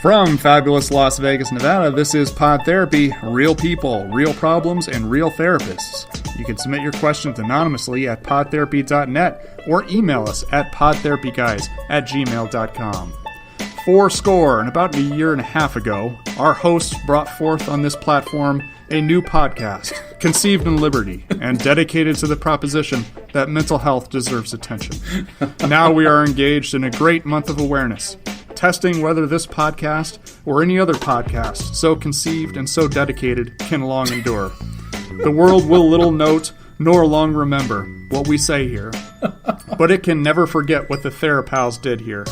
From fabulous Las Vegas, Nevada, this is Pod Therapy, real people, real problems, and real therapists. You can submit your questions anonymously at podtherapy.net or email us at podtherapyguys@gmail.com. Fourscore, and about a year and a half ago, our hosts brought forth on this platform a new podcast, conceived in liberty and dedicated to the proposition that mental health deserves attention. Now we are engaged in a great month of awareness, testing whether this podcast or any other podcast so conceived and so dedicated can long endure. The world will little note nor long remember what we say here, but it can never forget what the THERAPALs did here.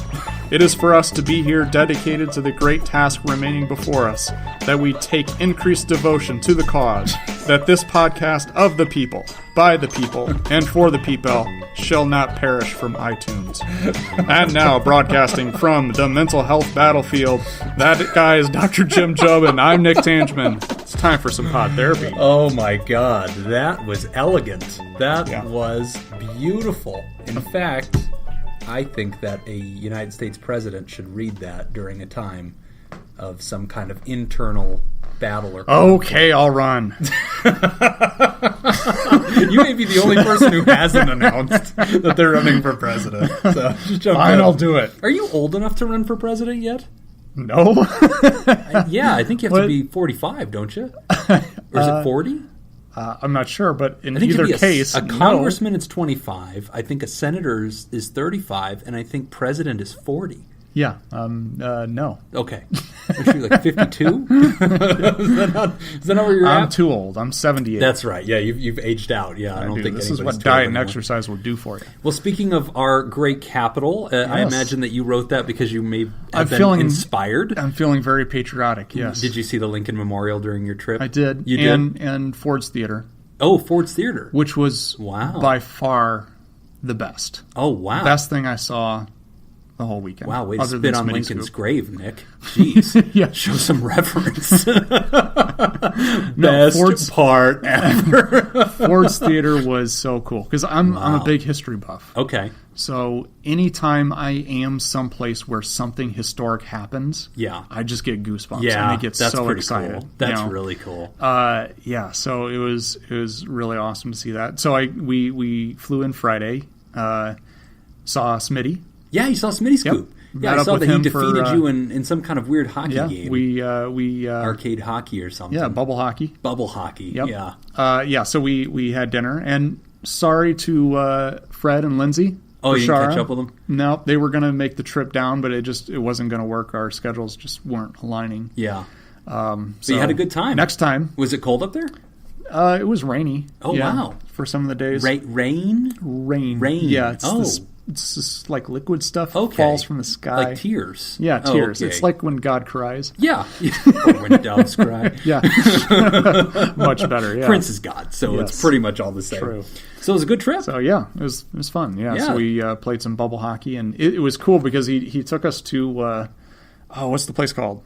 It is for us to be here dedicated to the great task remaining before us, that we take increased devotion to the cause, that this podcast of the people, by the people, and for the people shall not perish from iTunes. And now, broadcasting from the mental health battlefield, that guy is Dr. Jim Jubb, and I'm Nick Tangeman. It's time for some pod therapy. Oh my God, that was elegant. That was beautiful. In fact, I think that a United States president should read that during a time of some kind of internal battle or conflict. Okay, I'll run. You may be the only person who hasn't announced that they're running for president. So just jump Fine, in. I'll do it. Are you old enough to run for president yet? No. Yeah, I think you have to be 45, don't you? Or is it 40? I'm not sure, but in I think either case, a congressman is 25. I think a senator is 35, and I think president is 40. Yeah. No. Okay. Are you like 52? Is that not where you're at? I'm too old. I'm 78. That's right. Yeah, you've aged out. Yeah, I don't think this is anybody's what diet and anymore. exercise will do for you. Well, speaking of our great capital, I imagine that you wrote that because you may have been inspired. I'm feeling very patriotic, yes. Did you see the Lincoln Memorial during your trip? I did. You did? And Ford's Theater. Oh, Ford's Theater. Which was by far the best. Oh, wow. Best thing I saw the whole weekend. Wow, way to spit on Lincoln's grave, Nick. Jeez. Yeah. Show some reverence. No, Best part ever. Ford's Theater was so cool because I'm a big history buff. Okay. So anytime I am someplace where something historic happens, I just get goosebumps. Yeah, and I get that's so pretty excited. Cool. That's really cool. Yeah, so it was really awesome to see that. So we flew in Friday, saw Smitty. Yeah, you saw Smitty Scoop. Yep. Yeah, I saw that he defeated you in some kind of weird hockey game. We arcade hockey or something. Yeah, bubble hockey. Bubble hockey. Yep. Yeah. So we had dinner, and sorry to Fred and Lindsay. Oh, you Bashara. didn't catch up with them? No, they were going to make the trip down, but it wasn't going to work. Our schedules just weren't aligning. Yeah. So you had a good time. Next time. Was it cold up there? It was rainy. Oh, wow. For some of the days. Rain? Rain. Yeah, it's this like liquid stuff that falls from the sky. Like tears. Yeah, tears. Oh, okay. It's like when God cries. Yeah. Or when doves cry. Yeah. Much better, yeah. Prince is God, so it's pretty much all the same. True. So it was a good trip. So yeah, it was fun. Yeah. So we played some bubble hockey, and it was cool because he took us to what's the place called?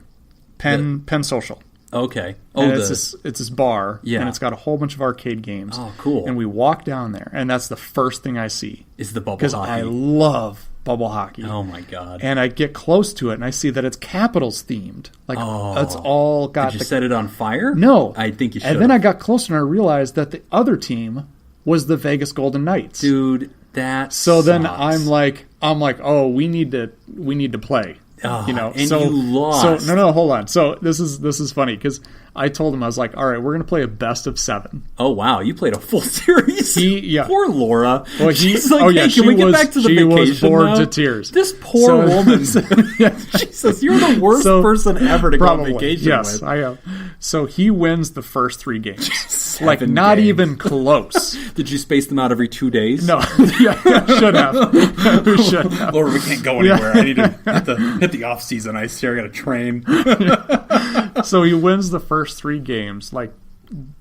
Penn Social. Okay. Oh, it's this bar, and it's got a whole bunch of arcade games. Oh, cool. And we walk down there, and that's the first thing I see. Is the bubble hockey. Because I love bubble hockey. Oh, my God. And I get close to it, and I see that it's Capitals themed. Like, it's all got... Did you set it on fire? No. I think you should. And then I got closer, and I realized that the other team was the Vegas Golden Knights. Dude, that So sucks. then I'm like, oh, we need to play. And you lost. So no, hold on. So this is funny because I told him, I was like, all right, we're going to play a best of 7. Oh, wow. You played a full series? Poor Laura. Well, she's like, hey, can we get back to the vacation was bored now? to tears. This poor woman. Jesus, you're the worst person ever to go on vacation with. Yes, I am. So he wins the first 3 games. 7 like, not games. even close. Did you space them out every 2 days? No. Should have. We should have. Laura, we can't go anywhere. I need to hit the off-season ice here. I got to train. So he wins the first 3 games, like,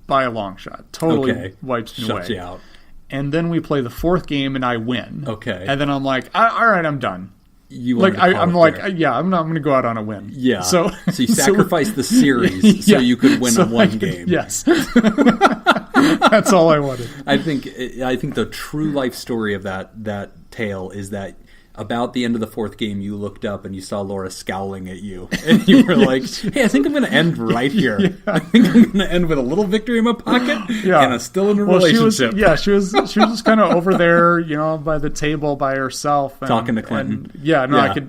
by a long shot. Totally wipes me away. Shuts you out. And then we play the 4th game, and I win. Okay. And then I'm like, all right, I'm done. I'm going to go out on a win. Yeah. So you sacrificed the series so you could win one game. Yes. That's all I wanted. I think the true life story of that tale is that about the end of the fourth game, you looked up and you saw Laura scowling at you. And you were like, hey, I think I'm going to end right here. Yeah. I think I'm going to end with a little victory in my pocket and still in a relationship. She was just kind of over there, by the table by herself. And, talking to Clinton.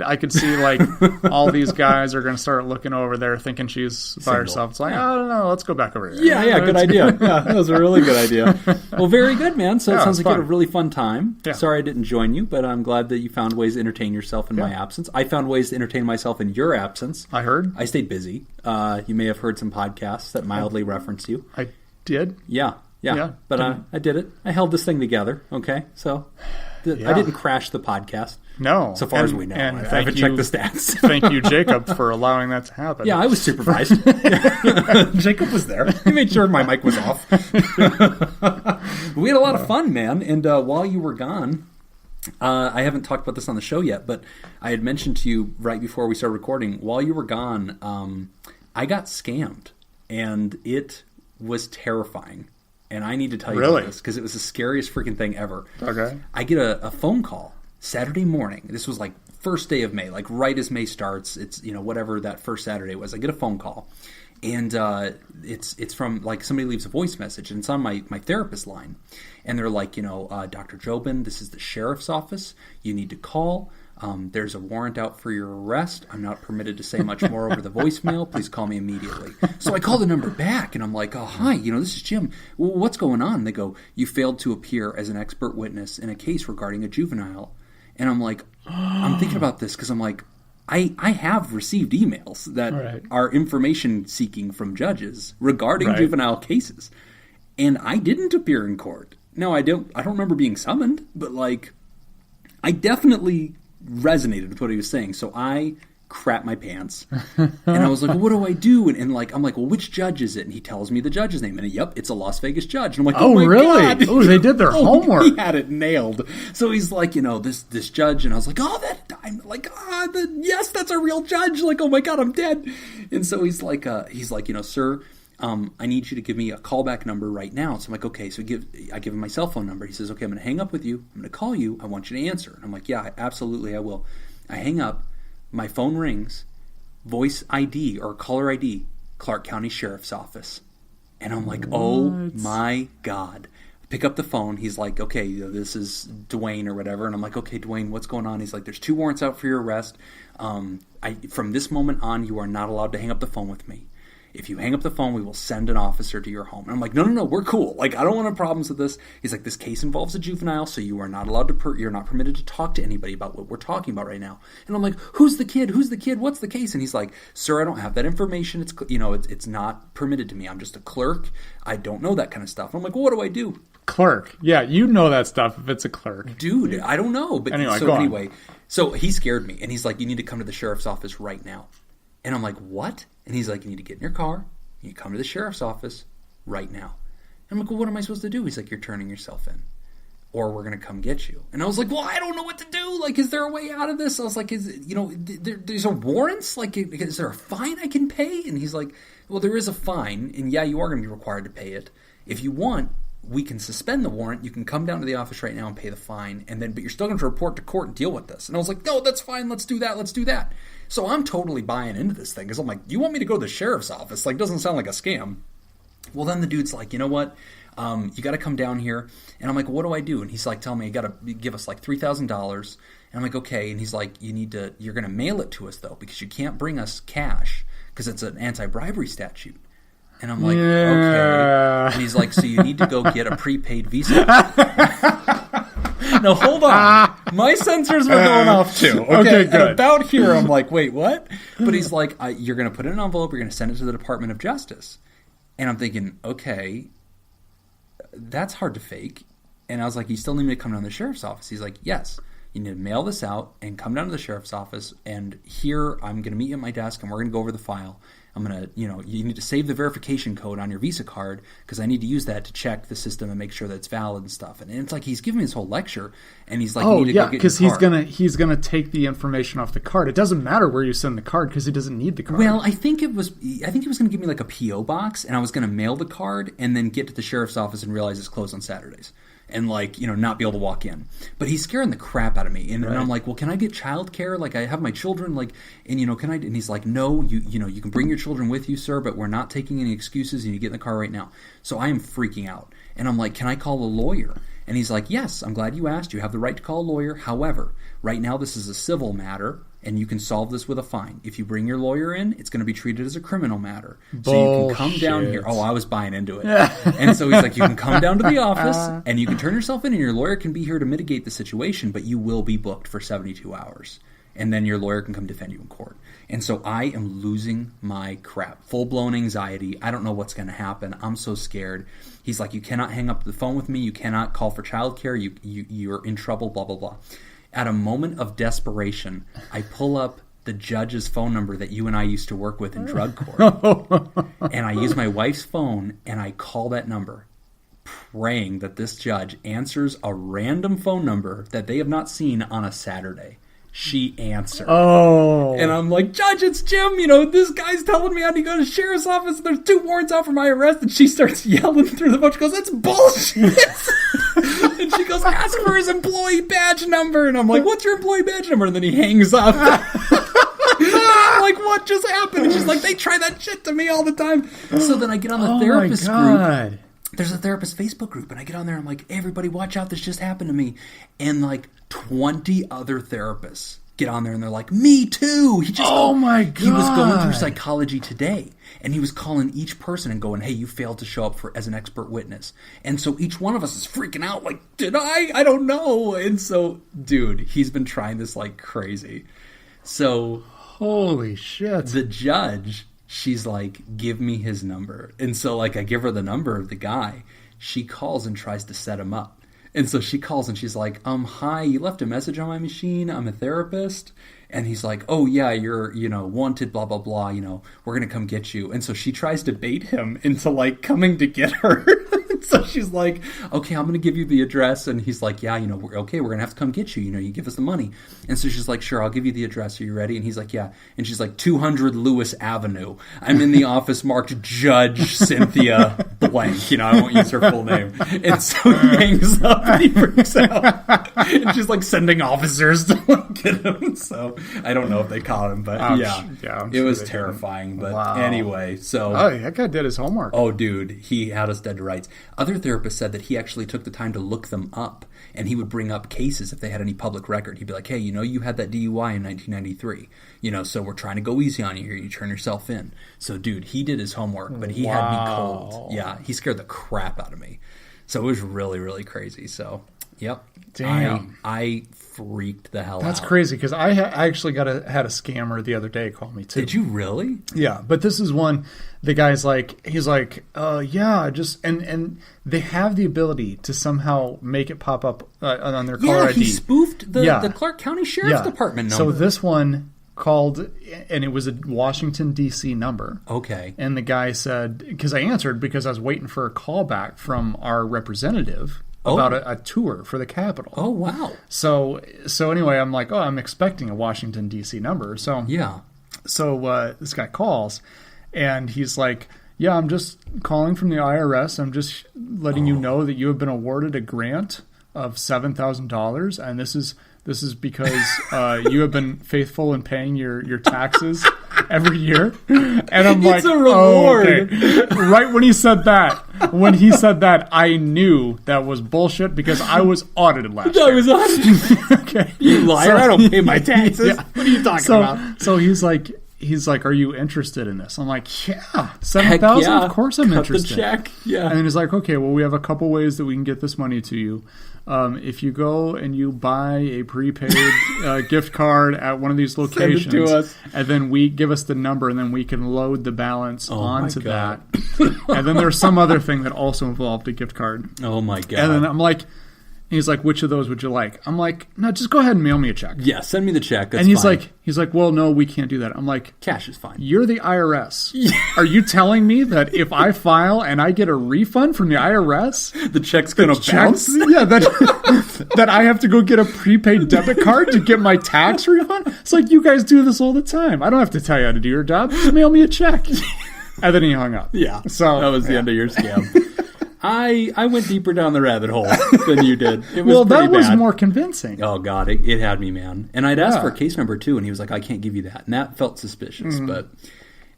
I could see, like, all these guys are going to start looking over there thinking she's by herself. It's like, I don't know, let's go back over here. Yeah, good idea. Yeah, that was a really good idea. Well, very good, man. So it sounds like you had a really fun time. Yeah. Sorry I didn't join you, but I'm glad that you found ways to entertain yourself in my absence. I found ways to entertain myself in your absence. I heard. I stayed busy. You may have heard some podcasts that mildly referenced you. I did? Yeah. But I did it. I held this thing together, okay? So I didn't crash the podcast. No. So far as we know. And I haven't checked the stats. Thank you, Jacob, for allowing that to happen. Yeah, I was supervised. Jacob was there. He made sure my mic was off. We had a lot of fun, man. And while you were gone, I haven't talked about this on the show yet, but I had mentioned to you right before we started recording, while you were gone, I got scammed. And it was terrifying. And I need to tell you about this because it was the scariest freaking thing ever. Okay. I get a phone call Saturday morning. This was like first day of May, like right as May starts. It's, whatever that first Saturday was. I get a phone call. And it's from, like, somebody leaves a voice message. And it's on my therapist line. And they're like, Dr. Jobin, this is the sheriff's office. You need to call. There's a warrant out for your arrest. I'm not permitted to say much more over the voicemail. Please call me immediately. So I call the number back, and I'm like, oh, hi, this is Jim. Well, what's going on? And they go, you failed to appear as an expert witness in a case regarding a juvenile. And I'm like, I'm thinking about this because I'm like, I have received emails that are information seeking from judges regarding juvenile cases. And I didn't appear in court. No, I don't remember being summoned, but, like, I definitely resonated with what he was saying. So I crap my pants. And I was like, well, what do I do? And I'm like, well, which judge is it? And he tells me the judge's name. And yep, it's a Las Vegas judge. And I'm like, oh my really? God. Oh, they did their homework. He had it nailed. So he's like, this judge. And I was like, I'm like, yes, that's a real judge. Like, oh my God, I'm dead. And so he's like, sir, I need you to give me a callback number right now. So I'm like, okay. So I give him my cell phone number. He says, okay, I'm going to hang up with you. I'm going to call you. I want you to answer. And I'm like, yeah, absolutely, I will. I hang up. My phone rings. Voice ID or caller ID, Clark County Sheriff's Office. And I'm like, oh my God. Pick up the phone. He's like, okay, this is Dwayne or whatever. And I'm like, okay, Dwayne, what's going on? He's like, there's 2 warrants out for your arrest. From this moment on, you are not allowed to hang up the phone with me. If you hang up the phone, we will send an officer to your home. And I'm like, no, we're cool. Like, I don't want any problems with this. He's like, this case involves a juvenile, so you are not allowed to, you're not permitted to talk to anybody about what we're talking about right now. And I'm like, who's the kid? What's the case? And he's like, sir, I don't have that information. It's not permitted to me. I'm just a clerk. I don't know that kind of stuff. And I'm like, well, what do I do? Clerk. Yeah, you know that stuff if it's a clerk. Dude, I don't know. But anyway, so he scared me. And he's like, you need to come to the sheriff's office right now. And I'm like, what? And he's like, you need to get in your car. You come to the sheriff's office right now. And I'm like, well, what am I supposed to do? He's like, you're turning yourself in. Or we're going to come get you. And I was like, well, I don't know what to do. Like, is there a way out of this? I was like, there's a warrants? Like, is there a fine I can pay? And he's like, well, there is a fine. And yeah, you are going to be required to pay it. If you want, we can suspend the warrant. You can come down to the office right now and pay the fine. But you're still going to report to court and deal with this. And I was like, no, that's fine. Let's do that. So I'm totally buying into this thing because I'm like, you want me to go to the sheriff's office? Like, doesn't sound like a scam. Well, then the dude's like, you know what? You got to come down here. And I'm like, what do I do? And he's like, tell me, you got to give us like $3,000. And I'm like, okay. And he's like, you're going to mail it to us though, because you can't bring us cash because it's an anti-bribery statute. And I'm like, okay. And he's like, so you need to go get a prepaid Visa. Now, hold on. My sensors were going off, too. Okay, good. And about here, I'm like, wait, what? But he's like, you're going to put it in an envelope. You're going to send it to the Department of Justice. And I'm thinking, okay, that's hard to fake. And I was like, you still need me to come down to the sheriff's office? He's like, yes. You need to mail this out and come down to the sheriff's office. And here, I'm going to meet you at my desk, and we're going to go over the file. I'm going to, you need to save the verification code on your Visa card because I need to use that to check the system and make sure that it's valid and stuff. And it's like he's giving me this whole lecture, and he's like, you need to go get because he's gonna take the information off the card. It doesn't matter where you send the card because he doesn't need the card. Well, I think he was going to give me like a PO box, and I was going to mail the card and then get to the sheriff's office and realize it's closed on Saturdays. and like, you know, not be able to walk in. But he's scaring the crap out of me. And I'm like, well, can I get childcare? Like, I have my children, like, and, you know, can I? And he's like, no, you know, you can bring your children with you, sir, but we're not taking any excuses, and you get in the car right now. So I am freaking out. And I'm like, can I call a lawyer? And he's like, yes, I'm glad you asked. You have the right to call a lawyer. However, right now this is a civil matter, and you can solve this with a fine. If you bring your lawyer in, it's going to be treated as a criminal matter. Bullshit. So you can come down here. Oh, I was buying into it. And so he's like, you can come down to the office, and you can turn yourself in, and your lawyer can be here to mitigate the situation, but you will be booked for 72 hours. And then your lawyer can come defend you in court. And so I am losing my crap. Full-blown anxiety. I don't know what's going to happen. I'm so scared. He's like, you cannot hang up the phone with me. You cannot call for childcare. You're in trouble, blah, blah, blah. At a moment of desperation, I pull up the judge's phone number that you and I used to work with in drug court. And I use my wife's phone, and I call that number, praying that this judge answers a random phone number that they have not seen on a Saturday. She answered. Oh. And I'm like, Judge, it's Jim. You know, this guy's telling me I need to go to the sheriff's office. There's 2 warrants out for my arrest. And she starts yelling through the phone. She goes, that's bullshit. And she goes, ask for his employee badge number. And I'm like, what's your employee badge number? And then he hangs up. I'm like, what just happened? And she's like, they try that shit to me all the time. So then I get on the therapist group. There's a therapist Facebook group, and I get on there, and I'm like, hey, everybody, watch out, this just happened to me. And like 20 other therapists get on there, and they're like, me too. My God. He was going through Psychology Today, and he was calling each person and going, hey, you failed to show up as an expert witness. And so each one of us is freaking out, like, did I? I don't know. And so, dude, he's been trying this like crazy. So, holy shit. The judge, she's like, give me his number. And so, like, I give her the number of the guy. She calls and tries to set him up. And so she calls and she's like, hi, you left a message on my machine. I'm a therapist. And he's like, oh, yeah, you're, you know, wanted, blah, blah, blah. You know, we're going to come get you. And so she tries to bait him into, like, coming to get her. So she's like, okay, I'm going to give you the address. And he's like, yeah, you know, we're going to have to come get you. You know, you give us the money. And so she's like, sure, I'll give you the address. Are you ready? And he's like, yeah. And she's like, 200 Lewis Avenue. I'm in the office marked Judge Cynthia blank. You know, I won't use her full name. And so he hangs up and he freaks out. And she's like sending officers to like, get him. So I don't know if they caught him, but it was terrifying. But anyway, so. Oh, that guy did his homework. Oh, dude, he had us dead to rights. Other therapists said that he actually took the time to look them up, and he would bring up cases if they had any public record. He'd be like, hey, you know, you had that DUI in 1993. You know, so we're trying to go easy on you here. You turn yourself in. So, dude, he did his homework, but he had me cold. Yeah, he scared the crap out of me. So it was really, really crazy. So, yep. Damn. I freaked the hell out. That's crazy, because I actually had a scammer the other day call me too. Did you really? Yeah, but this is one. The guy's like, he's like, yeah, just and they have the ability to somehow make it pop up on their caller ID. Yeah, he spoofed the Clark County Sheriff's Department number. So this one called, and it was a Washington, D.C. number. Okay. And the guy said, because I answered because I was waiting for a call back from our representative about a tour for the Capitol. Oh, wow. So anyway, I'm like, I'm expecting a Washington, D.C. number. So yeah. So this guy calls, and he's like, yeah, I'm just calling from the IRS. I'm just letting you know that you have been awarded a grant of $7,000, and this is because you have been faithful in paying your taxes every year. And I'm like, it's a reward. Okay. Right when he said that, I knew that was bullshit, because I was audited last year. I was audited. Okay. You liar! I don't pay my taxes. Yeah. What are you talking about? So he's like, are you interested in this? I'm like, yeah, $7,000. Yeah. Of course, I'm interested. The check. Yeah. And then he's like, okay, well, we have a couple ways that we can get this money to you. If you go and you buy a prepaid gift card at one of these locations, send it to us, and then we give us the number, and then we can load the balance onto that. And then there's some other thing that also involved a gift card. Oh my God. And then I'm like, he's like, which of those would you like? I'm like, no, just go ahead and mail me a check. Yeah, send me the check. That's and he's fine. He's like, well, no, we can't do that. I'm like, cash is fine. You're the IRS. Are you telling me that if I file and I get a refund from the IRS, the check's going to bounce? Yeah, that I have to go get a prepaid debit card to get my tax refund? It's like, you guys do this all the time. I don't have to tell you how to do your job. Just mail me a check. And then he hung up. Yeah, so that was the end of your scam. I went deeper down the rabbit hole than you did. It was well, that was bad. more convincing. Oh, God, it had me, man. And I'd asked for a case number, too, and he was like, I can't give you that. And that felt suspicious. But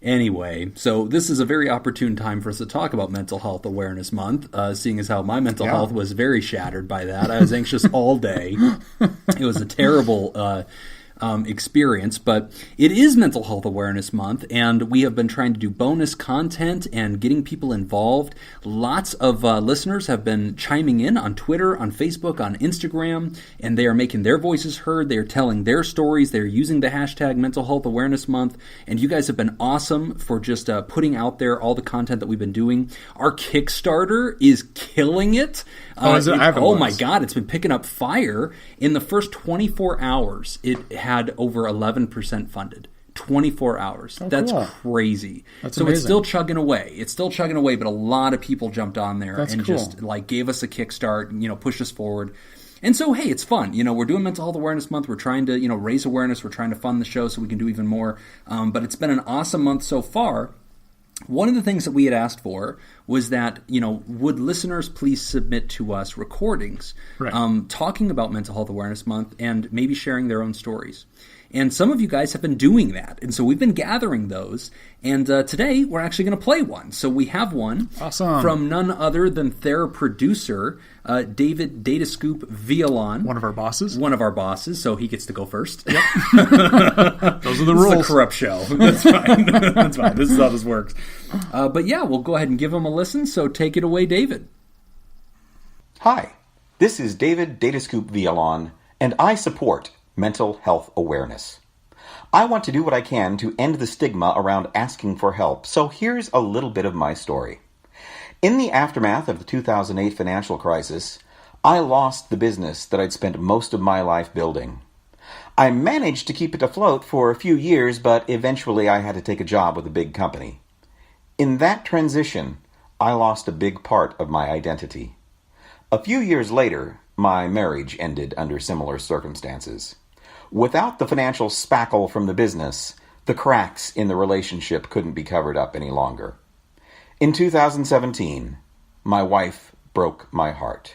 anyway, so this is a very opportune time for us to talk about Mental Health Awareness Month, seeing as how my mental health was very shattered by that. I was anxious all day. It was a terrible experience, but it is Mental Health Awareness Month, and we have been trying to do bonus content and getting people involved. Lots of listeners have been chiming in on Twitter, on Facebook, on Instagram, and they are making their voices heard. They are telling their stories. They're using the hashtag Mental Health Awareness Month, and you guys have been awesome for just putting out there all the content that we've been doing. Our Kickstarter is killing it. Oh my God, it's been picking up fire. In the first 24 hours, it had over 11% funded. 24 hours. That's cool. Crazy. That's amazing. It's still chugging away. But a lot of people jumped on there just like gave us a kickstart, pushed us forward. And so, hey, it's fun. We're doing Mental Health Awareness Month. We're trying to, raise awareness. We're trying to fund the show so we can do even more. But it's been an awesome month so far. One of the things that we had asked for was that, would listeners please submit to us recordings talking about Mental Health Awareness Month and maybe sharing their own stories. And some of you guys have been doing that. And so we've been gathering those. And today we're actually going to play one. So we have one from none other than THERAPOD, David Datascoop Villalon. One of our bosses. So he gets to go first. Yep. Those are the rules. It's a corrupt show. That's fine. That's fine. This is how this works. But yeah, we'll go ahead and give him a listen. So take it away, David. Hi, this is David Datascoop Villalon, and I support mental health awareness. I want to do what I can to end the stigma around asking for help, so here's a little bit of my story. In the aftermath of the 2008 financial crisis, I lost the business that I'd spent most of my life building. I managed to keep it afloat for a few years, but eventually I had to take a job with a big company. In that transition, I lost a big part of my identity. A few years later, my marriage ended under similar circumstances. Without the financial spackle from the business, the cracks in the relationship couldn't be covered up any longer. In 2017, my wife broke my heart.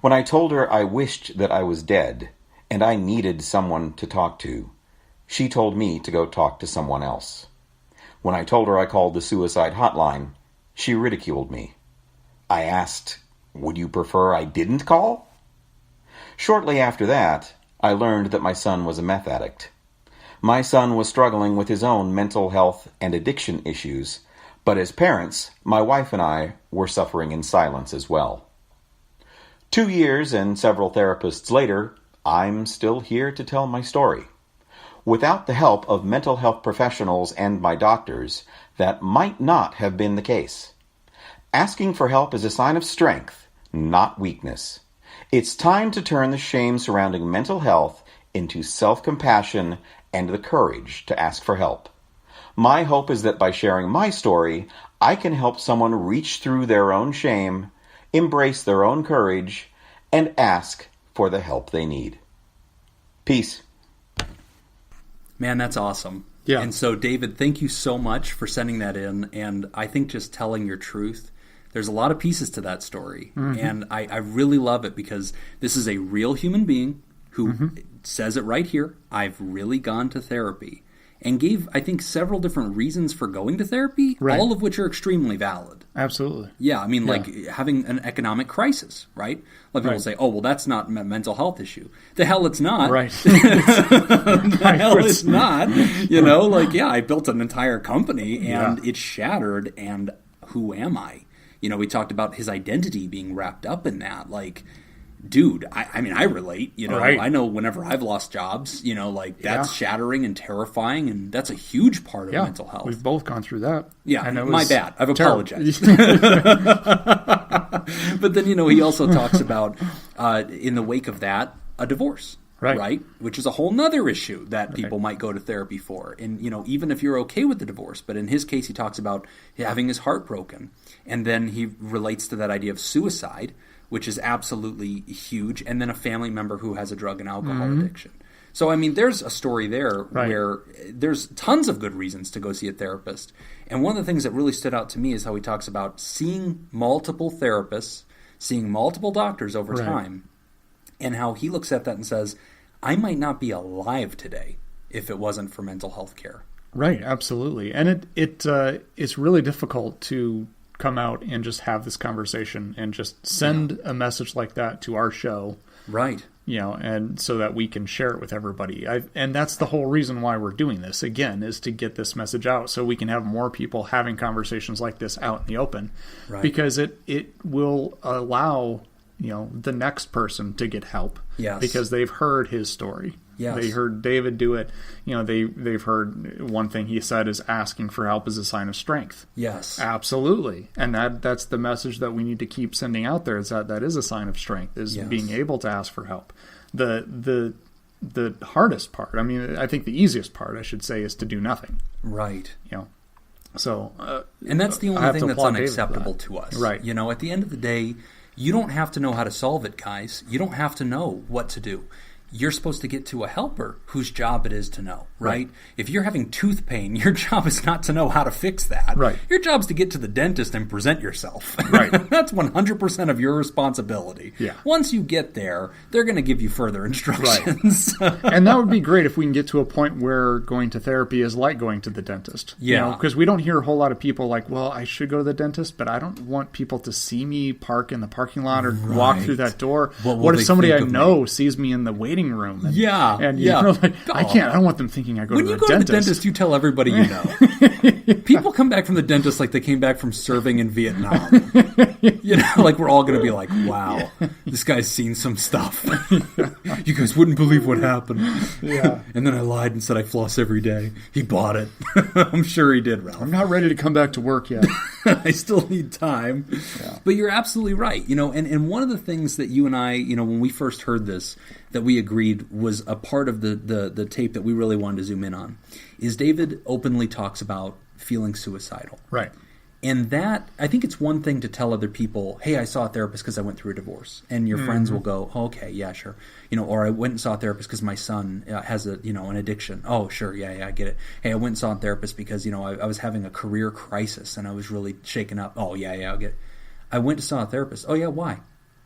When I told her I wished that I was dead and I needed someone to talk to, she told me to go talk to someone else. When I told her I called the suicide hotline, she ridiculed me. I asked, "Would you prefer I didn't call?" Shortly after that, I learned that my son was a meth addict. My son was struggling with his own mental health and addiction issues, but as parents, my wife and I were suffering in silence as well. 2 years and several therapists later, I'm still here to tell my story. Without the help of mental health professionals and my doctors, that might not have been the case. Asking for help is a sign of strength, not weakness. It's time to turn the shame surrounding mental health into self-compassion and the courage to ask for help. My hope is that by sharing my story, I can help someone reach through their own shame, embrace their own courage, and ask for the help they need. Peace. Man, that's awesome. Yeah. And so, David, thank you so much for sending that in. And I think just telling your truth, there's a lot of pieces to that story. Mm-hmm. And I really love it because this is a real human being who says it right here. I've really gone to therapy. And gave, I think, several different reasons for going to therapy, all of which are extremely valid. Absolutely. Yeah, I mean, like having an economic crisis, right? A lot of people say, oh, well, that's not a mental health issue. The hell it's not. Right. The hell it's not. I built an entire company and it's shattered, and who am I? We talked about his identity being wrapped up in that. Like, dude, I mean, I relate, I know whenever I've lost jobs, that's shattering and terrifying, and that's a huge part of mental health. We've both gone through that. Yeah, and my bad. I've apologized. But then, he also talks about, in the wake of that, a divorce. Right? Which is a whole nother issue that people might go to therapy for. And, even if you're okay with the divorce, but in his case, he talks about having his heart broken. And then he relates to that idea of suicide, which is absolutely huge, and then a family member who has a drug and alcohol addiction. So, I mean, there's a story there where there's tons of good reasons to go see a therapist. And one of the things that really stood out to me is how he talks about seeing multiple therapists, seeing multiple doctors over time, and how he looks at that and says, I might not be alive today if it wasn't for mental health care. Right, absolutely. And it's really difficult to come out and just have this conversation and just send a message like that to our show. Right. And so that we can share it with everybody. And that's the whole reason why we're doing this, again, is to get this message out so we can have more people having conversations like this out in the open. Right. Because it will allow, the next person to get help. Yes. Because they've heard his story. Yes. They heard David do it. They've heard one thing he said is asking for help is a sign of strength. Yes. Absolutely. And that's the message that we need to keep sending out there, is that is a sign of strength, is being able to ask for help. The hardest part, I think the easiest part, I should say, is to do nothing. Right. So and that's the only thing that's unacceptable to us. Right. At the end of the day, you don't have to know how to solve it, guys. You don't have to know what to do. You're supposed to get to a helper whose job it is to know, right? If you're having tooth pain, your job is not to know how to fix that. Right. Your job is to get to the dentist and present yourself. Right. That's 100% of your responsibility. Yeah. Once you get there, they're going to give you further instructions. Right. And that would be great if we can get to a point where going to therapy is like going to the dentist. Yeah. Because we don't hear a whole lot of people like, well, I should go to the dentist, but I don't want people to see me park in the parking lot or walk through that door. What if somebody I know sees me in the waiting room? And, I can't. I don't want them thinking I go to the dentist. When you go to the dentist, you tell everybody you know. People come back from the dentist like they came back from serving in Vietnam. Like we're all going to be like, wow, this guy's seen some stuff. You guys wouldn't believe what happened. Yeah. And then I lied and said I floss every day. He bought it. I'm sure he did, Ralph. I'm not ready to come back to work yet. I still need time. Yeah. But you're absolutely right. And one of the things that you and I, when we first heard this, that we agreed was a part of the tape that we really wanted to zoom in on, is David openly talks about feeling suicidal. Right. And that, I think it's one thing to tell other people, hey, I saw a therapist because I went through a divorce. And your friends will go, oh, okay, yeah, sure. Or I went and saw a therapist because my son has an addiction. Oh, sure, yeah, I get it. Hey, I went and saw a therapist because, I was having a career crisis and I was really shaken up. Oh, yeah, I get it. I went to saw a therapist. Oh, yeah, why?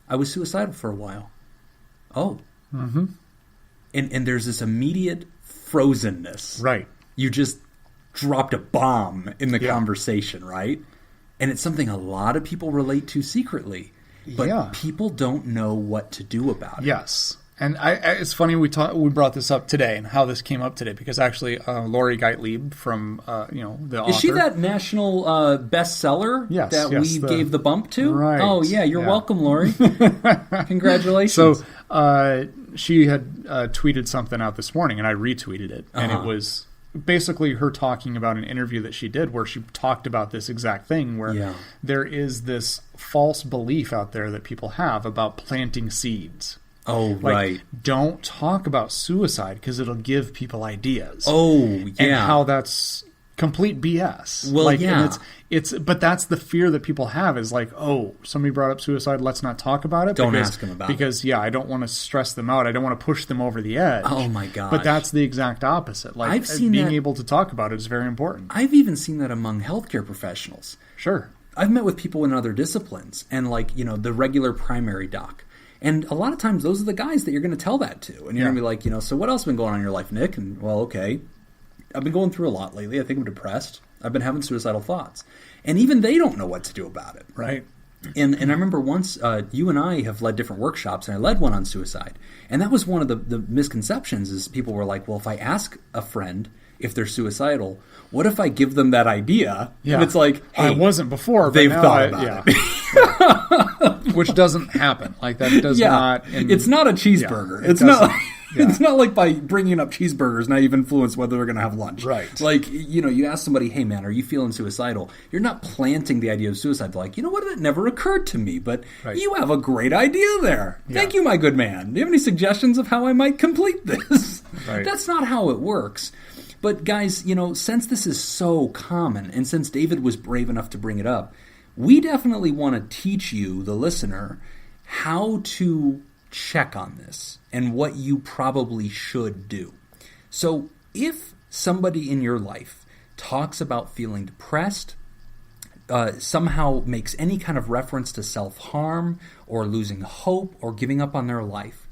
I was suicidal for a while. Oh. Mm-hmm. And there's this immediate frozenness. Right. You just dropped a bomb in the conversation, right? And it's something a lot of people relate to secretly, but people don't know what to do about it. Yes. And it's funny we brought this up today and how this came up today, because actually Lori Gottlieb from the author. Is she that national bestseller that we gave the bump to? Right. Oh yeah, you're welcome, Lori. Congratulations. So she had tweeted something out this morning, and I retweeted it, and it was basically her talking about an interview that she did where she talked about this exact thing, where there is this false belief out there that people have about planting seeds. Oh, right. Don't talk about suicide because it'll give people ideas. Oh, yeah. And how that's complete BS. Well, and but that's the fear that people have, is like, oh, somebody brought up suicide, let's not talk about it. Don't ask them about it. Because, I don't want to stress them out. I don't want to push them over the edge. Oh, my gosh. But that's the exact opposite. Like, being able to talk about it is very important. I've even seen that among healthcare professionals. Sure. I've met with people in other disciplines, and the regular primary doc. And a lot of times those are the guys that you're going to tell that to. And you're going to be like, so what else has been going on in your life, Nick? And, well, okay, I've been going through a lot lately. I think I'm depressed. I've been having suicidal thoughts. And even they don't know what to do about it. Right. And I remember once you and I have led different workshops, and I led one on suicide. And that was one of the misconceptions, is people were like, well, if I ask a friend if they're suicidal, what if I give them that idea? Yeah. And it's like, hey, I wasn't before, but they've thought about it. Which doesn't happen. Like, that does not. It's not a cheeseburger. It's not. It's not like by bringing up cheeseburgers now you've influenced whether they're going to have lunch. Right. Like, you ask somebody, hey, man, are you feeling suicidal? You're not planting the idea of suicide. They're like, you know what? That never occurred to me, but you have a great idea there. Yeah. Thank you, my good man. Do you have any suggestions of how I might complete this? Right. That's not how it works. But guys, since this is so common, and since David was brave enough to bring it up, we definitely want to teach you, the listener, how to check on this and what you probably should do. So if somebody in your life talks about feeling depressed, somehow makes any kind of reference to self-harm or losing hope or giving up on their life,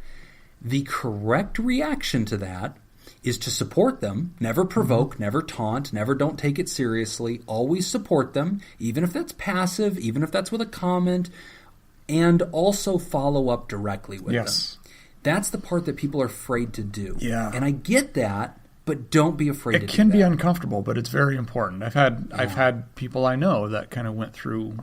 the correct reaction to that is to support them, never provoke, never taunt, never don't take it seriously, always support them, even if that's passive, even if that's with a comment, and also follow up directly with them. That's the part that people are afraid to do. Yeah. And I get that, but don't be afraid to do that. It can be uncomfortable, but it's very important. I've had people I know that kind of went through,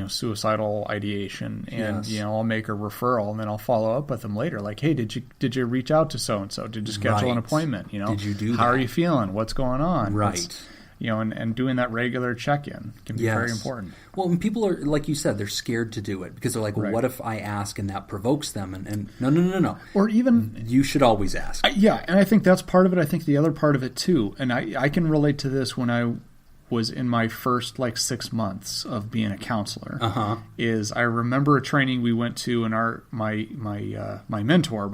suicidal ideation, and I'll make a referral and then I'll follow up with them later. Like, hey, did you reach out to so and so? Did you schedule an appointment? Did you do that? How are you feeling? What's going on? Right. And doing that regular check-in can be very important. Well, and people are, like you said, they're scared to do it because they're like, well, what if I ask and that provokes them? And no. Or even... You should always ask. And I think that's part of it. I think the other part of it, too, and I can relate to this when I was in my first, 6 months of being a counselor, is I remember a training we went to, and my mentor,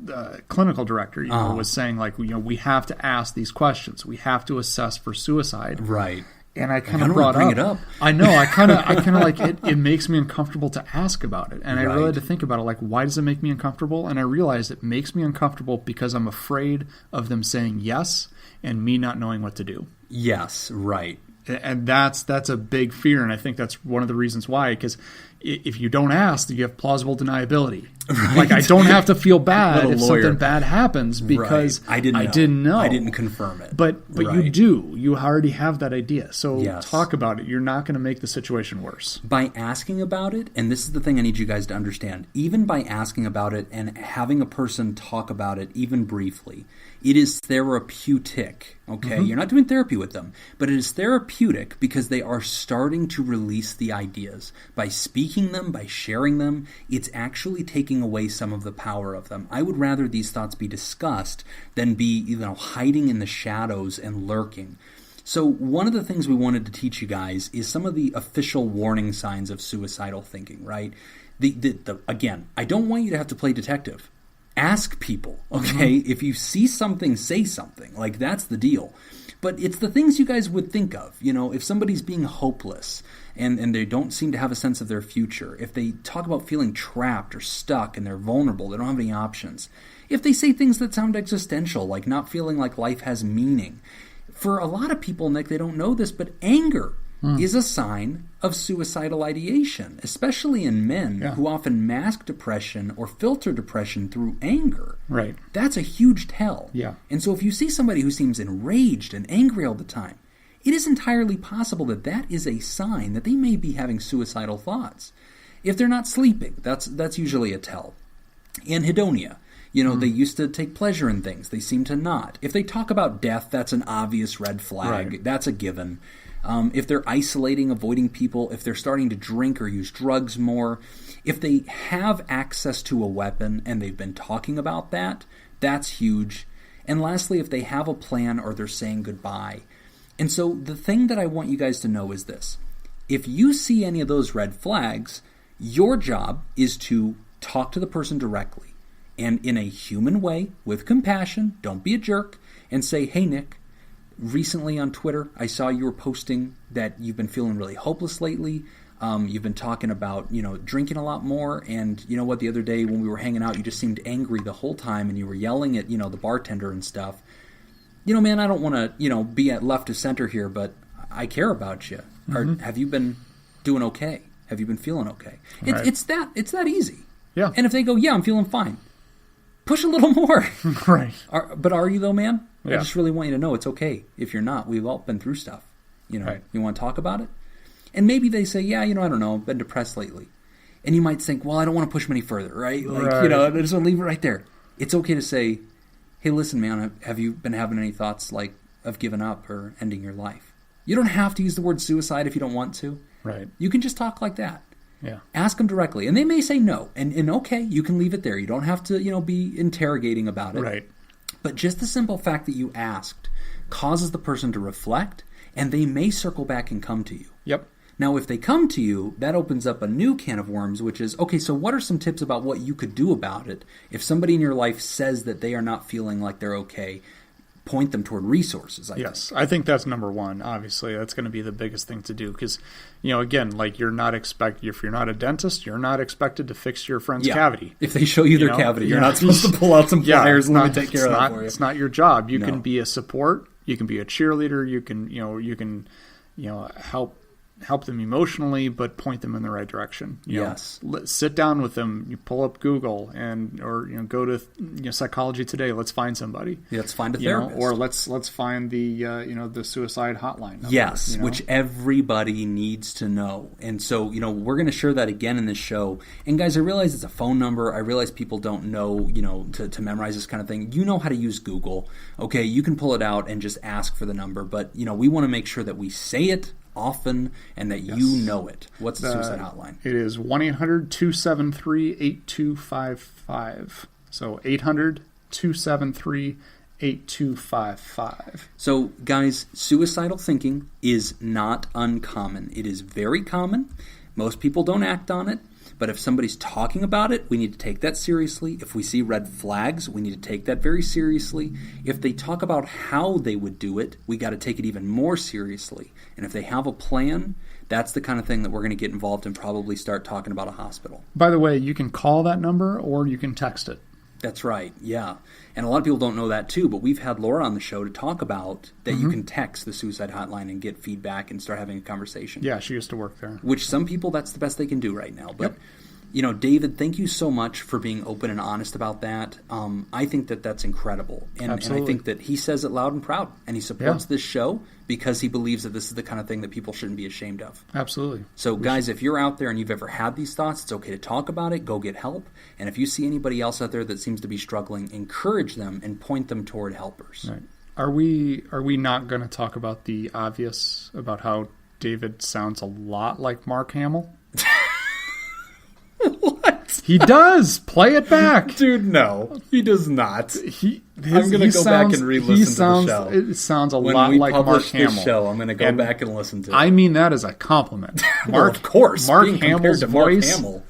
the clinical director, was saying, we have to ask these questions. We have to assess for suicide. Right. And I kind of brought bring it up. I know. I kind of it makes me uncomfortable to ask about it. And I really had to think about it. Why does it make me uncomfortable? And I realized it makes me uncomfortable because I'm afraid of them saying yes and me not knowing what to do. Yes. Right. And that's a big fear. And I think that's one of the reasons why, because if you don't ask, you have plausible deniability. Right. I don't have to feel bad if something bad happens because I didn't know. I didn't confirm it. But you do. You already have that idea. So talk about it. You're not going to make the situation worse. By asking about it, and this is the thing I need you guys to understand, even by asking about it and having a person talk about it even briefly, it is therapeutic, okay? You're not doing therapy with them, but it is therapeutic because they are starting to release the ideas. By speaking them, by sharing them, it's actually taking away some of the power of them. I would rather these thoughts be discussed than be, hiding in the shadows and lurking. So one of the things we wanted to teach you guys is some of the official warning signs of suicidal thinking, right? Again, I don't want you to have to play detective. Ask people, okay? If you see something, say something. That's the deal. But it's the things you guys would think of. If somebody's being hopeless and they don't seem to have a sense of their future, if they talk about feeling trapped or stuck and they're vulnerable, they don't have any options, if they say things that sound existential, like not feeling like life has meaning. For a lot of people, Nick, they don't know this, but anger is a sign of suicidal ideation, especially in men who often mask depression or filter depression through anger. Right. That's a huge tell. Yeah. And so if you see somebody who seems enraged and angry all the time, it is entirely possible that that is a sign that they may be having suicidal thoughts. If they're not sleeping, that's usually a tell. Anhedonia. They used to take pleasure in things. They seem to not. If they talk about death, that's an obvious red flag. Right. That's a given. If they're isolating, avoiding people, if they're starting to drink or use drugs more, if they have access to a weapon and they've been talking about that, that's huge. And lastly, if they have a plan or they're saying goodbye. And so the thing that I want you guys to know is this. If you see any of those red flags, your job is to talk to the person directly and in a human way, with compassion, don't be a jerk, and say, hey, Nick, recently on Twitter, I saw you were posting that you've been feeling really hopeless lately. You've been talking about, drinking a lot more. And you know what? The other day when we were hanging out, you just seemed angry the whole time and you were yelling at, the bartender and stuff. Man, I don't want to, be at left of center here, but I care about you. Have you been doing okay? Have you been feeling okay? Right. It's that easy. Yeah. And if they go, yeah, I'm feeling fine, push a little more. Right. But are you though, man? Yeah. I just really want you to know it's okay if you're not. We've all been through stuff. Right. You want to talk about it? And maybe they say, yeah, I don't know, I've been depressed lately. And you might think, well, I don't want to push them any further, right? I just want to leave it right there. It's okay to say, hey, listen, man, have you been having any thoughts of giving up or ending your life? You don't have to use the word suicide if you don't want to. Right. You can just talk like that. Yeah. Ask them directly. And they may say no. And okay, you can leave it there. You don't have to, be interrogating about it. Right. But just the simple fact that you asked causes the person to reflect, and they may circle back and come to you. Yep. Now, if they come to you, that opens up a new can of worms, which is, okay, so what are some tips about what you could do about it? If somebody in your life says that they are not feeling like they're okay, point them toward resources, I think. I think that's number one. Obviously, that's going to be the biggest thing to do because, again, like if you're not a dentist, you're not expected to fix your friend's cavity. If they show you their cavity, you're not supposed to pull out some pliers and let me take care of that for you. It's not your job. You can be a support. You can be a cheerleader. You can help them emotionally, but point them in the right direction. Sit down with them. You pull up Google or go to Psychology Today. Let's find somebody. Let's find a therapist, or let's find the suicide hotline number, Yes, which everybody needs to know. And so we're going to share that again in this show. And guys, I realize it's a phone number. I realize people don't know to memorize this kind of thing. You know how to use Google. Okay, you can pull it out and just ask for the number. But we want to make sure that we say it often and that you know it. What's the suicide hotline? It is 1-800-273-8255. So 800-273-8255. So guys, suicidal thinking is not uncommon. It is very common. Most people don't act on it. But if somebody's talking about it, we need to take that seriously. If we see red flags, we need to take that very seriously. If they talk about how they would do it, we got to take it even more seriously. And if they have a plan, that's the kind of thing that we're going to get involved in, probably start talking about a hospital. By the way, you can call that number or you can text it. That's right, yeah. And a lot of people don't know that too, but we've had Laura on the show to talk about that you can text the suicide hotline and get feedback and start having a conversation. Yeah, she used to work there. Which some people, that's the best they can do right now. But, David, thank you so much for being open and honest about that. I think that that's incredible. And I think that he says it loud and proud. And he supports this show because he believes that this is the kind of thing that people shouldn't be ashamed of. Absolutely. So, guys, if you're out there and you've ever had these thoughts, it's okay to talk about it. Go get help. And if you see anybody else out there that seems to be struggling, encourage them and point them toward helpers. Right. Are we not going to talk about the obvious, about how David sounds a lot like Mark Hamill? What? He does. Play it back. Dude, no. He does not. I'm going to go back and re-listen to the show. It sounds a lot like Mark Hamill. Show, I'm going to go back and listen to it. I mean that as a compliment. Well, of course. Mark Hamill's voice. Mark Hamill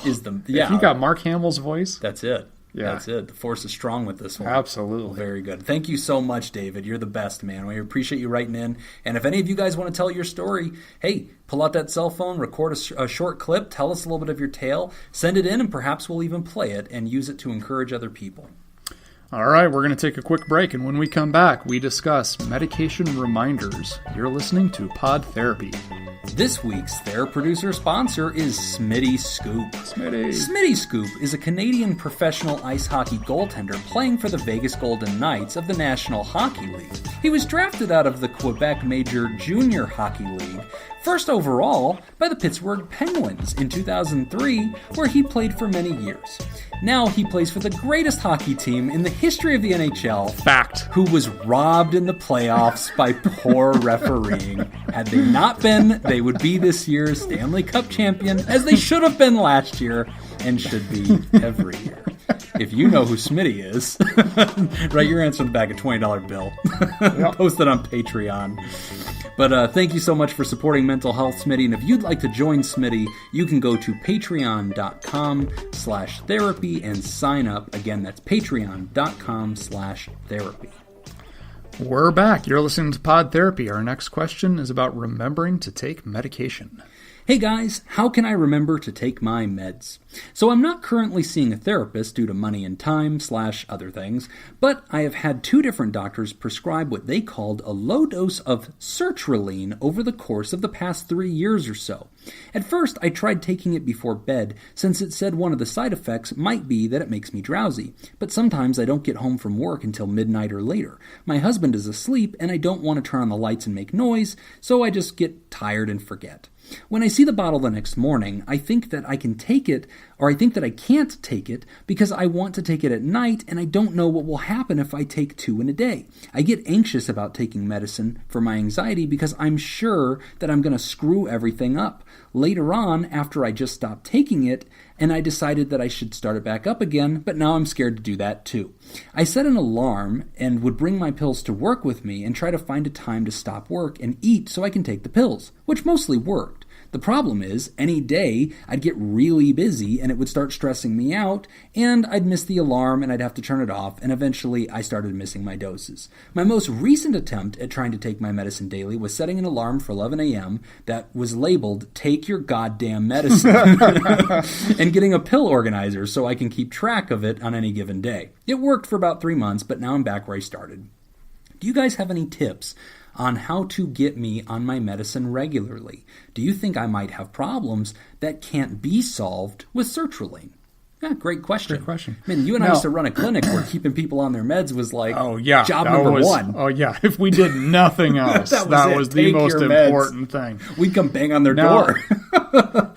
is the... If you got Mark Hamill's voice... That's it. Yeah. That's it. The force is strong with this one. Absolutely. Well, very good. Thank you so much, David. You're the best, man. We appreciate you writing in. And if any of you guys want to tell your story, hey, pull out that cell phone, record a short clip, tell us a little bit of your tale, send it in, and perhaps we'll even play it and use it to encourage other people. All right, we're going to take a quick break, and when we come back, we discuss medication reminders. You're listening to Pod Therapy. This week's TheraProducer sponsor is Smitty Scoop. Smitty Scoop is a Canadian professional ice hockey goaltender playing for the Vegas Golden Knights of the National Hockey League. He was drafted out of the Quebec Major Junior Hockey League, first overall by the Pittsburgh Penguins in 2003, where he played for many years. Now he plays for the greatest hockey team in the history of the NHL. Fact. Who was robbed in the playoffs by poor refereeing. Had they not been, they would be this year's Stanley Cup champion, as they should have been last year and should be every year. If you know who Smitty is, write your answer on the back, a $20 bill. Post it on Patreon. But thank you so much for supporting Mental Health, Smitty. And if you'd like to join Smitty, you can go to patreon.com/therapy and sign up. Again, that's patreon.com/therapy. We're back. You're listening to Pod Therapy. Our next question is about remembering to take medication. Hey guys, how can I remember to take my meds? So I'm not currently seeing a therapist due to money and time / other things, but I have had 2 different doctors prescribe what they called a low dose of sertraline over the course of the past 3 years or so. At first, I tried taking it before bed, since it said one of the side effects might be that it makes me drowsy, but sometimes I don't get home from work until midnight or later. My husband is asleep, and I don't want to turn on the lights and make noise, so I just get tired and forget. When I see the bottle the next morning, I think that I can take it, or I think that I can't take it because I want to take it at night and I don't know what will happen if I take 2 in a day. I get anxious about taking medicine for my anxiety because I'm sure that I'm going to screw everything up. Later on, after I just stopped taking it, and I decided that I should start it back up again, but now I'm scared to do that too. I set an alarm and would bring my pills to work with me and try to find a time to stop work and eat so I can take the pills, which mostly worked. The problem is, any day I'd get really busy and it would start stressing me out, and I'd miss the alarm and I'd have to turn it off, and eventually I started missing my doses. My most recent attempt at trying to take my medicine daily was setting an alarm for 11 a.m. that was labeled, "Take your goddamn medicine," and getting a pill organizer so I can keep track of it on any given day. It worked for about 3 months, but now I'm back where I started. Do you guys have any tips on how to get me on my medicine regularly? Do you think I might have problems that can't be solved with sertraline? Yeah, great question. Great question. I mean, you and I used to run a clinic where keeping people on their meds was like job number one. Oh, yeah. If we did nothing else, that was the most important thing. We'd come bang on their door.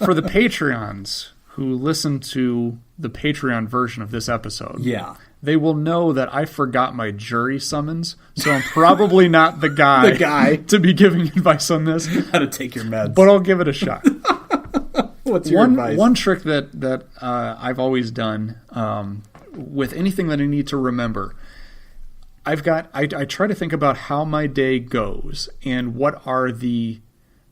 For the Patreons who listen to the Patreon version of this episode, they will know that I forgot my jury summons, so I'm probably not the guy to be giving advice on this. How to take your meds. But I'll give it a shot. What's your advice? One trick that I've always done with anything that I need to remember, I try to think about how my day goes and what are the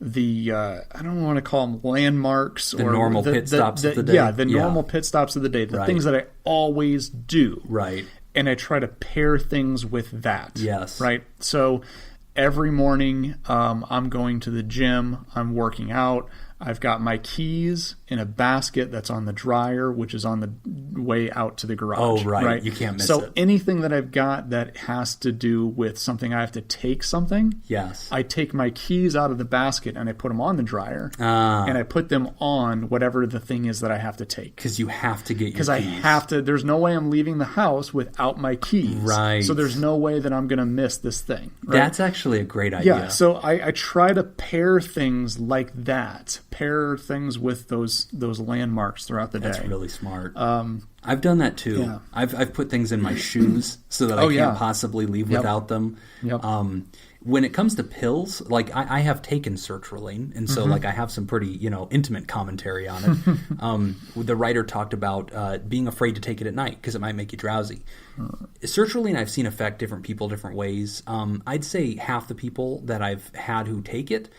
I don't want to call them landmarks, the normal pit stops of the day. Yeah, the normal pit stops of the day, the things that I always do. Right. And I try to pair things with that. Yes. Right. So every morning I'm going to the gym, I'm working out. I've got my keys in a basket that's on the dryer, which is on the way out to the garage. Oh, right. You can't miss it. So anything that I've got that has to do with something I have to take something, I take my keys out of the basket and I put them on the dryer. And I put them on whatever the thing is that I have to take. Because you have to get your keys. Because I have to. There's no way I'm leaving the house without my keys. Right. So there's no way that I'm going to miss this thing. Right? That's actually a great idea. Yeah. So I try to pair things like that. Pair things with those landmarks throughout the day. That's really smart. I've done that too. Yeah. I've put things in my shoes so that I can't possibly leave without them. Yep. When it comes to pills, like I have taken sertraline, and so like I have some pretty intimate commentary on it. The writer talked about being afraid to take it at night because it might make you drowsy. Sertraline I've seen affect different people different ways. I'd say half the people that I've had who take it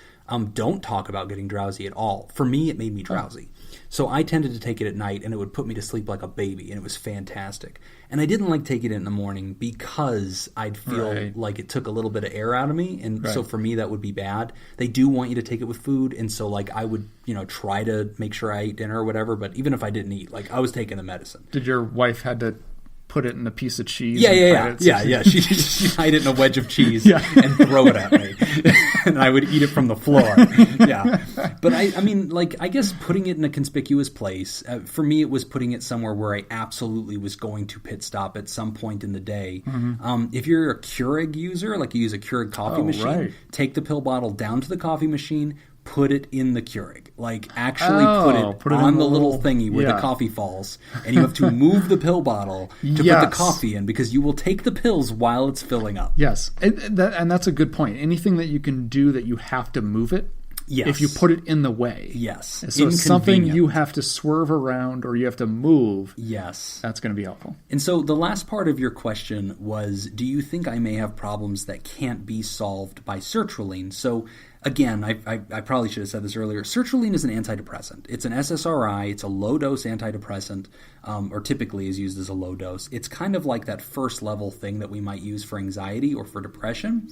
don't talk about getting drowsy at all. For me, it made me drowsy. So I tended to take it at night, and it would put me to sleep like a baby, and it was fantastic. And I didn't like taking it in the morning because I'd feel like it took a little bit of air out of me, and so for me that would be bad. They do want you to take it with food, and so like I would try to make sure I ate dinner or whatever, but even if I didn't eat, like I was taking the medicine. Did your wife had to put it in a piece of cheese? Yeah. She hide it in a wedge of cheese and throw it at me, and I would eat it from the floor. But I mean, like, I guess putting it in a conspicuous place, for me, it was putting it somewhere where I absolutely was going to pit stop at some point in the day. If you're a Keurig user, like you use a Keurig coffee machine, take the pill bottle down to the coffee machine, put it in the Keurig. Like, actually put it on the little thingy where the coffee falls, and you have to move the pill bottle to put the coffee in, because you will take the pills while it's filling up. Yes, and that's a good point. Anything that you can do that you have to move it, if you put it in the way. Yes. So it's something you have to swerve around or you have to move. Yes. That's going to be helpful. And so the last part of your question was, do you think I may have problems that can't be solved by sertraline? So again, I probably should have said this earlier. Sertraline is an antidepressant. It's an SSRI. It's a low-dose antidepressant, or typically is used as a low dose. It's kind of like that first-level thing that we might use for anxiety or for depression.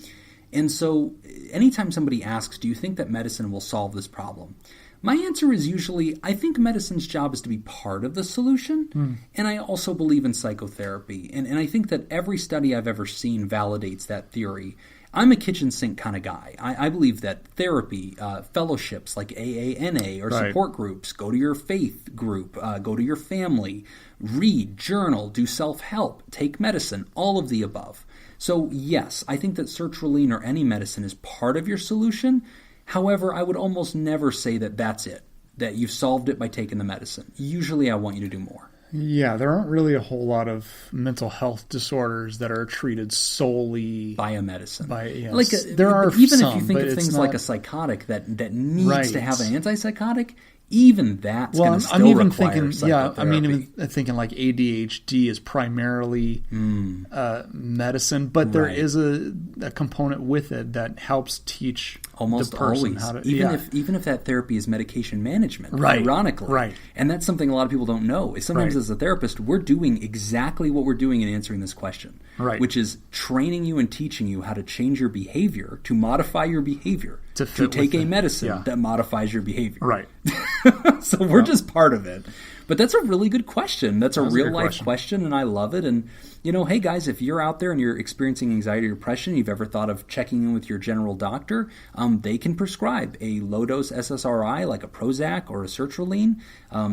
And so anytime somebody asks, do you think that medicine will solve this problem? My answer is usually, I think medicine's job is to be part of the solution, and I also believe in psychotherapy. And I think that every study I've ever seen validates that theory. I'm a kitchen sink kind of guy. I believe that therapy, fellowships like AANA or support groups, go to your faith group, go to your family, read, journal, do self-help, take medicine, all of the above. So yes, I think that sertraline or any medicine is part of your solution. However, I would almost never say that that's it, that you've solved it by taking the medicine. Usually I want you to do more. Yeah, there aren't really a whole lot of mental health disorders that are treated solely by a medicine. There are even some, if you think of things like a psychotic that needs to have an antipsychotic, even that's going to still require psychotherapy. I'm thinking like ADHD is primarily medicine, but there is a component with it that helps teach almost the person always, how to... even if that therapy is medication management, ironically. Right. And that's something a lot of people don't know. Is sometimes as a therapist, we're doing exactly what we're doing in answering this question, which is training you and teaching you how to change your behavior, to modify your behavior, to take a medicine that modifies your behavior. Right. So we're just part of it. But that's a really good question. That's a real-life question, and I love it. And, hey, guys, if you're out there and you're experiencing anxiety or depression, you've ever thought of checking in with your general doctor, they can prescribe a low-dose SSRI like a Prozac or a sertraline,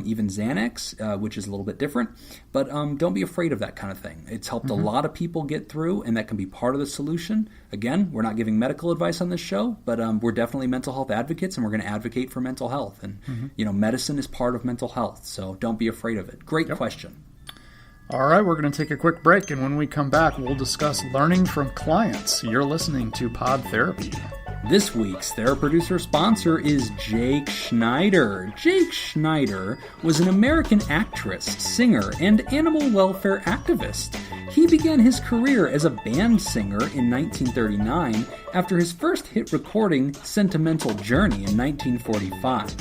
even Xanax, which is a little bit different. But don't be afraid of that kind of thing. It's helped a lot of people get through, and that can be part of the solution. Again, we're not giving medical advice on this show, but we're definitely mental health advocates, and we're going to advocate for mental health. And, medicine is part of mental health, so don't be afraid of it. Great question. All right, we're going to take a quick break, and when we come back, we'll discuss learning from clients. You're listening to Pod Therapy. This week's TheraProducer sponsor is Jake Schneider. Jake Schneider was an American actress, singer, and animal welfare activist. He began his career as a band singer in 1939 after his first hit recording, Sentimental Journey, in 1945.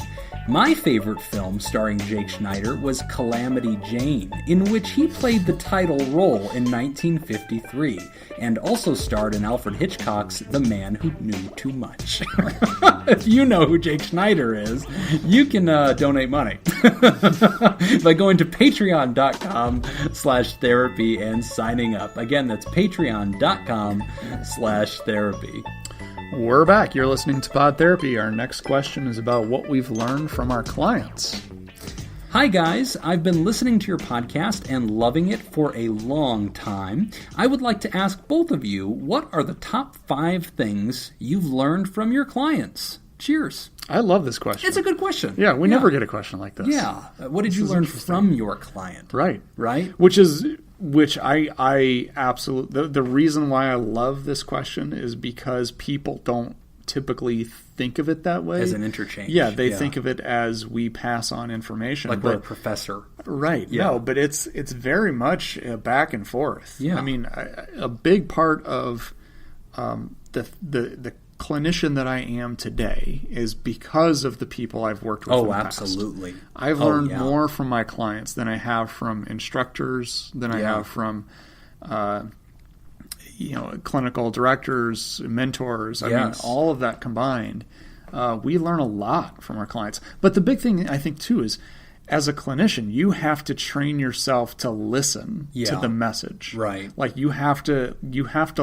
My favorite film starring Jake Schneider was Calamity Jane, in which he played the title role in 1953, and also starred in Alfred Hitchcock's The Man Who Knew Too Much. If you know who Jake Schneider is, you can donate money by going to patreon.com/therapy and signing up. Again, that's patreon.com/therapy. We're back. You're listening to Pod Therapy. Our next question is about what we've learned from our clients. Hi guys, I've been listening to your podcast and loving it for a long time. I would like to ask both of you, what are the top 5 things you've learned from your clients? Cheers. I love this question. It's a good question. Yeah, we never get a question like this. Yeah. What did you learn from your client? Right. Which I absolutely... The reason why I love this question is because people don't typically think of it that way. As an interchange. Yeah, they think of it as we pass on information. Like we're a professor. Right. Yeah. No, but it's very much back and forth. Yeah. I mean, a big part of the clinician that I am today is because of the people I've worked with in the past. Absolutely. I've learned more from my clients than I have from instructors, than I have from clinical directors, mentors. I mean, all of that combined. We learn a lot from our clients. But the big thing, I think, too, is as a clinician, you have to train yourself to listen to the message. Right. Like you have to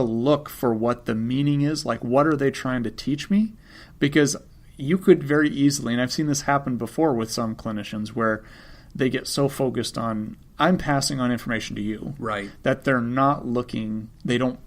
look for what the meaning is. Like, what are they trying to teach me? Because you could very easily, and I've seen this happen before with some clinicians, where they get so focused on, I'm passing on information to you, right, that they're not looking. They don't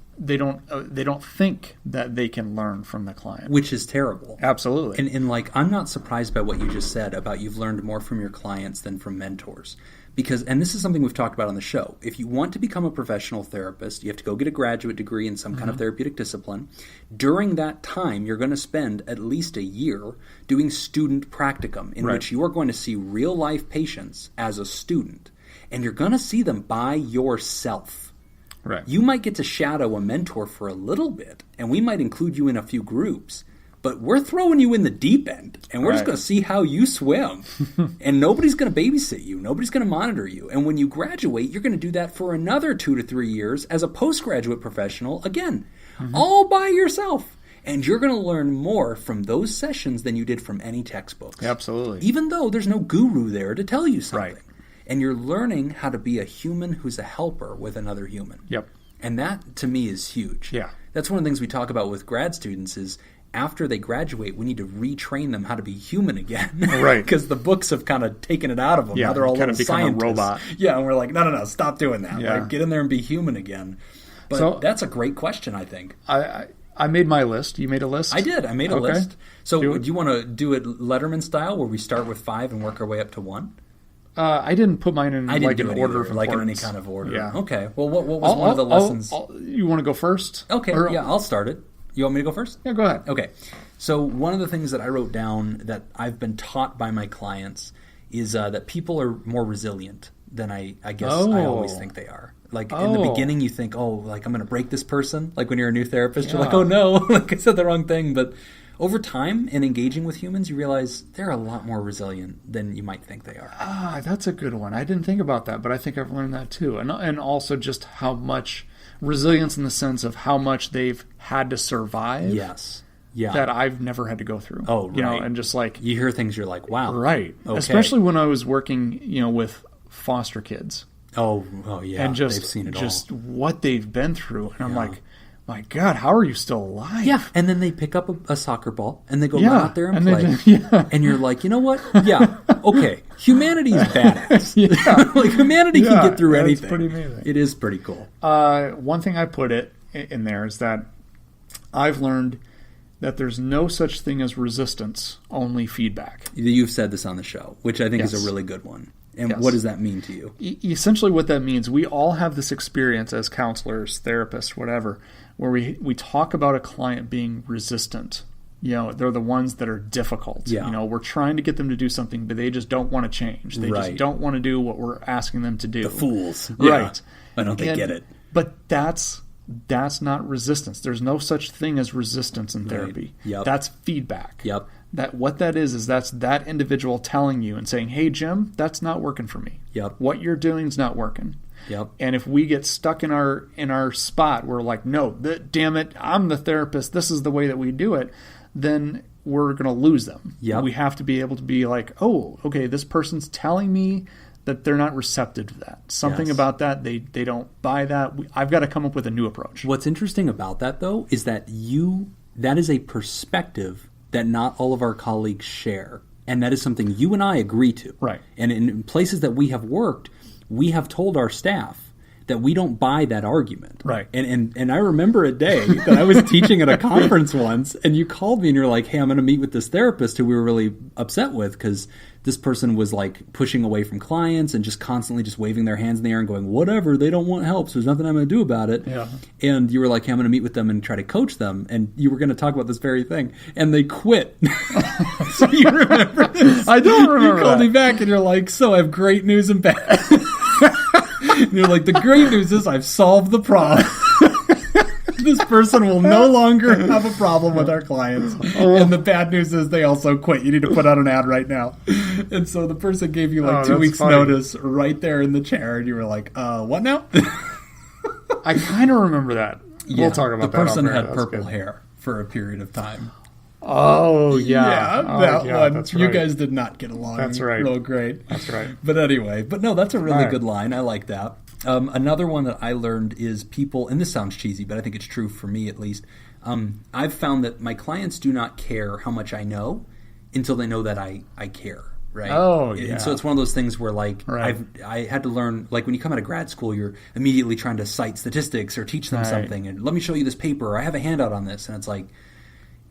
think that they can learn from the client, which is terrible. Absolutely. And I'm not surprised by what you just said about you've learned more from your clients than from mentors. Because, and this is something we've talked about on the show, if you want to become a professional therapist, you have to go get a graduate degree in some kind of therapeutic discipline. During that time, you're going to spend at least a year doing student practicum, in which you are going to see real-life patients as a student. And you're going to see them by yourself. Right. You might get to shadow a mentor for a little bit, and we might include you in a few groups, but we're throwing you in the deep end, and we're just going to see how you swim. And nobody's going to babysit you. Nobody's going to monitor you. And when you graduate, you're going to do that for another 2 to 3 years as a postgraduate professional, again, all by yourself. And you're going to learn more from those sessions than you did from any textbooks. Absolutely. Even though there's no guru there to tell you something. Right. And you're learning how to be a human who's a helper with another human. Yep. And that, to me, is huge. Yeah. That's one of the things we talk about with grad students is after they graduate, we need to retrain them how to be human again. Right. Because the books have kind of taken it out of them. Yeah, now they're all kind little of become scientists. a robot. Yeah, and we're like, no, stop doing that. Yeah. Like, get in there and be human again. But that's a great question, I think. I made my list. You made a list? I did. I made a list. So do you want to do it Letterman style where we start with 5 and work our way up to 1? I didn't put mine in an order of importance. Like in any kind of order. Yeah. Okay. Well, what was one of the lessons? You want to go first? Okay. I'll start it. You want me to go first? Yeah, go ahead. Okay. So one of the things that I wrote down that I've been taught by my clients is that people are more resilient than I guess I always think they are. Like in the beginning you think, like I'm going to break this person. Like when you're a new therapist, you're like, oh no, like I said the wrong thing. But over time and engaging with humans, you realize they're a lot more resilient than you might think they are. That's a good one. I didn't think about that, but I think I've learned that too. And also just how much resilience in the sense of how much they've had to survive. Yes. Yeah. That I've never had to go through. Oh, right. You know, and just like... You hear things, you're like, wow. Right. Okay. Especially when I was working, with foster kids. Oh yeah. And just, they've seen it just all. What they've been through. And I'm like, my God, how are you still alive? Yeah. And then they pick up a soccer ball and they go out there and play. And you're like, you know what? Yeah. Okay. Humanity is badass. Like humanity can get through anything. It's pretty amazing. It is pretty cool. One thing I put in there is that I've learned that there's no such thing as resistance, only feedback. You've said this on the show, which I think is a really good one. And what does that mean to you? Essentially what that means, we all have this experience as counselors, therapists, whatever, where we talk about a client being resistant. They're the ones that are difficult. Yeah. We're trying to get them to do something, but they just don't want to change. They just don't want to do what we're asking them to do. The fools. Right. Why don't they get it? But that's not resistance. There's no such thing as resistance in therapy. Right. Yep. That's feedback. Yep. What that is that's that individual telling you and saying, hey, Jim, that's not working for me. Yep. What you're doing is not working. Yep. And if we get stuck in our spot, we're like, no, damn it, I'm the therapist. This is the way that we do it. Then we're going to lose them. Yep. We have to be able to be like, oh, okay, this person's telling me that they're not receptive to that. Something about that, they don't buy that. I've got to come up with a new approach. What's interesting about that, though, is that that is a perspective that not all of our colleagues share. And that is something you and I agree to. Right. And in places that we have worked, we have told our staff that we don't buy that argument. Right. And I remember a day that I was teaching at a conference once, and you called me and you're like, hey, I'm going to meet with this therapist who we were really upset with because this person was like pushing away from clients and just constantly just waving their hands in the air and going, whatever, they don't want help, so there's nothing I'm going to do about it. Yeah. And you were like, hey, I'm going to meet with them and try to coach them. And you were going to talk about this very thing. And they quit. So you remember this? I don't remember. You called me back and you're like, so I have great news and bad. And you're like, the great news is I've solved the problem. This person will no longer have a problem with our clients. And the bad news is they also quit. You need to put out an ad right now. And so the person gave you like 2 weeks notice right there in the chair. And you were like, what now? I kind of remember that. Yeah, we'll talk about that. The person had purple hair for a period of time. Oh, yeah. That one. That's right. You guys did not get along. That's right. Real great. That's right. But anyway, no, that's a really good line. I like that. Another one that I learned is people, and this sounds cheesy, but I think it's true for me at least. I've found that my clients do not care how much I know until they know that I care. Right. Oh, yeah. And so it's one of those things where, like, right. I had to learn, like, when you come out of grad school, you're immediately trying to cite statistics or teach them something. And let me show you this paper. Or I have a handout on this. And it's like,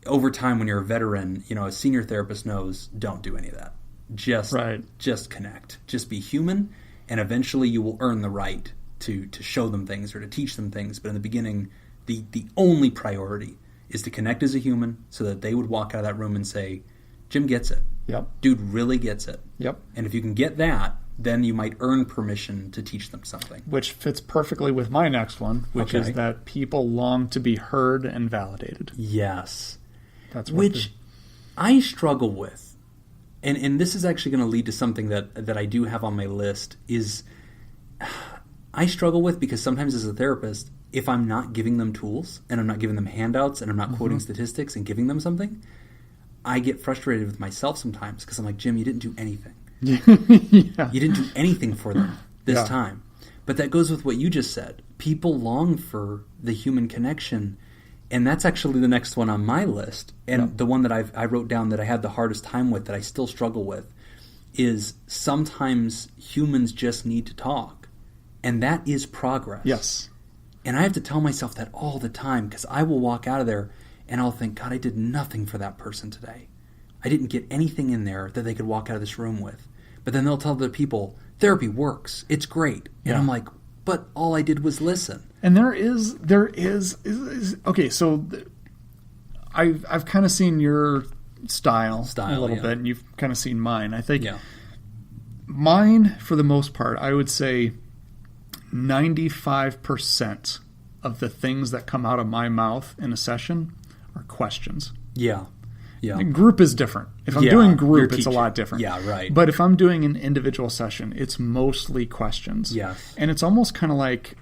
over time, when you're a veteran, a senior therapist knows, don't do any of that. Just connect. Just be human. And eventually you will earn the right to show them things or to teach them things. But in the beginning, the only priority is to connect as a human so that they would walk out of that room and say, Jim gets it. Yep. Dude really gets it. Yep. And if you can get that, then you might earn permission to teach them something. Which fits perfectly with my next one, which is that people long to be heard and validated. Yes. That's which I struggle with. And this is actually going to lead to something that I do have on my list is I struggle with because sometimes as a therapist, if I'm not giving them tools and I'm not giving them handouts and I'm not quoting statistics and giving them something, I get frustrated with myself sometimes because I'm like, Jim, you didn't do anything. Yeah. You didn't do anything for them this time. But that goes with what you just said. People long for the human connection. And that's actually the next one on my list. And the one that I wrote down that I had the hardest time with, that I still struggle with, is sometimes humans just need to talk. And that is progress. Yes. And I have to tell myself that all the time because I will walk out of there and I'll think, God, I did nothing for that person today. I didn't get anything in there that they could walk out of this room with. But then they'll tell other people, therapy works. It's great. And I'm like, but all I did was listen. And there is okay, so I've kind of seen your style a little yeah. bit, and you've kind of seen mine. I think mine, for the most part, I would say 95% of the things that come out of my mouth in a session are questions. Yeah. Yeah. Group is different. If I'm doing group, it's a lot different. Yeah, right. But if I'm doing an individual session, it's mostly questions. Yes. And it's almost kind of like,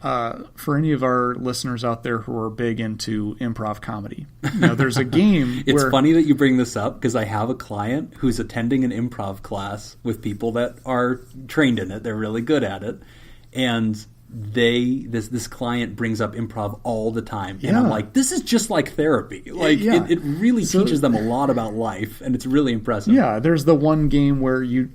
for any of our listeners out there who are big into improv comedy, there's a game It's funny that you bring this up because I have a client who's attending an improv class with people that are trained in it. They're really good at it. And this client brings up improv all the time, and I'm like, this is just like therapy. Like it really teaches them a lot about life, and it's really impressive. Yeah, there's the one game where you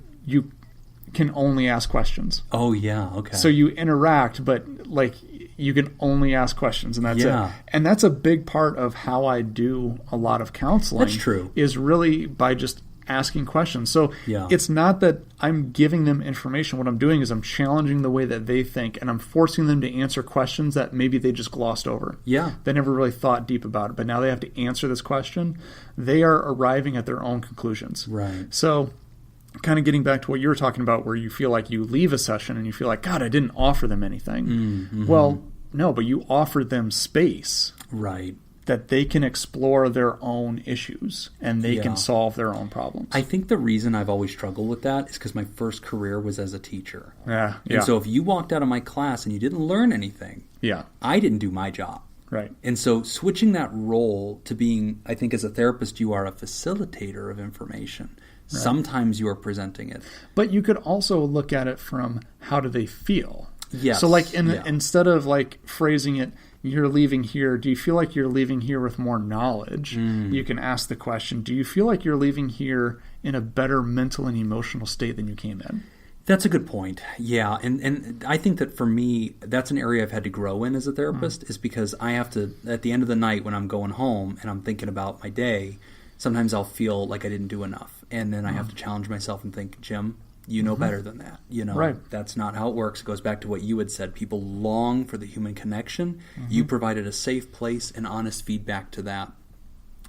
can only ask questions. Oh yeah, okay. So you interact, but like you can only ask questions, and that's it. And that's a big part of how I do a lot of counseling. That's true. Is really by just asking questions. So it's not that I'm giving them information. What I'm doing is I'm challenging the way that they think, and I'm forcing them to answer questions that maybe they just glossed over. Yeah. They never really thought deep about it, but now they have to answer this question. They are arriving at their own conclusions. Right. So kind of getting back to what you were talking about, where you feel like you leave a session and you feel like, God, I didn't offer them anything. Mm-hmm. Well, no, but you offered them space. Right. That they can explore their own issues and they can solve their own problems. I think the reason I've always struggled with that is because my first career was as a teacher. Yeah. And so if you walked out of my class and you didn't learn anything, I didn't do my job. Right. And so switching that role to being, I think as a therapist, you are a facilitator of information. Right. Sometimes you are presenting it. But you could also look at it from how do they feel? Yes. So like instead of like phrasing it, you're leaving here, do you feel like you're leaving here with more knowledge? You can ask the question, do you feel like you're leaving here in a better mental and emotional state than you came in? That's a good point. Yeah. And I think that for me, that's an area I've had to grow in as a therapist, is because I have to, at the end of the night when I'm going home and I'm thinking about my day, sometimes I'll feel like I didn't do enough. And then I have to challenge myself and think, Jim, you know better than that. That's not how it works. It goes back to what you had said. People long for the human connection. You provided a safe place and honest feedback to that.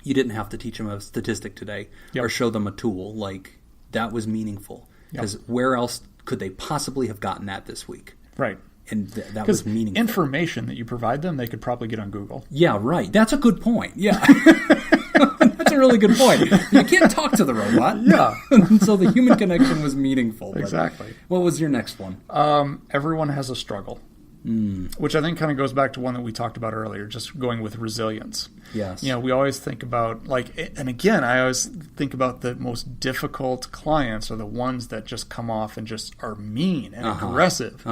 You didn't have to teach them a statistic today or show them a tool. Like, that was meaningful. Because where else could they possibly have gotten that this week? Right. And that was meaningful. Information that you provide them, they could probably get on Google. Yeah, right. That's a good point. Yeah. That's a really good point. You can't talk to the robot. Yeah. So the human connection was meaningful. Exactly. What was your next one? Everyone has a struggle, which I think kind of goes back to one that we talked about earlier, just going with resilience. Yes. We always think about, and again, I always think about the most difficult clients are the ones that just come off and just are mean and aggressive.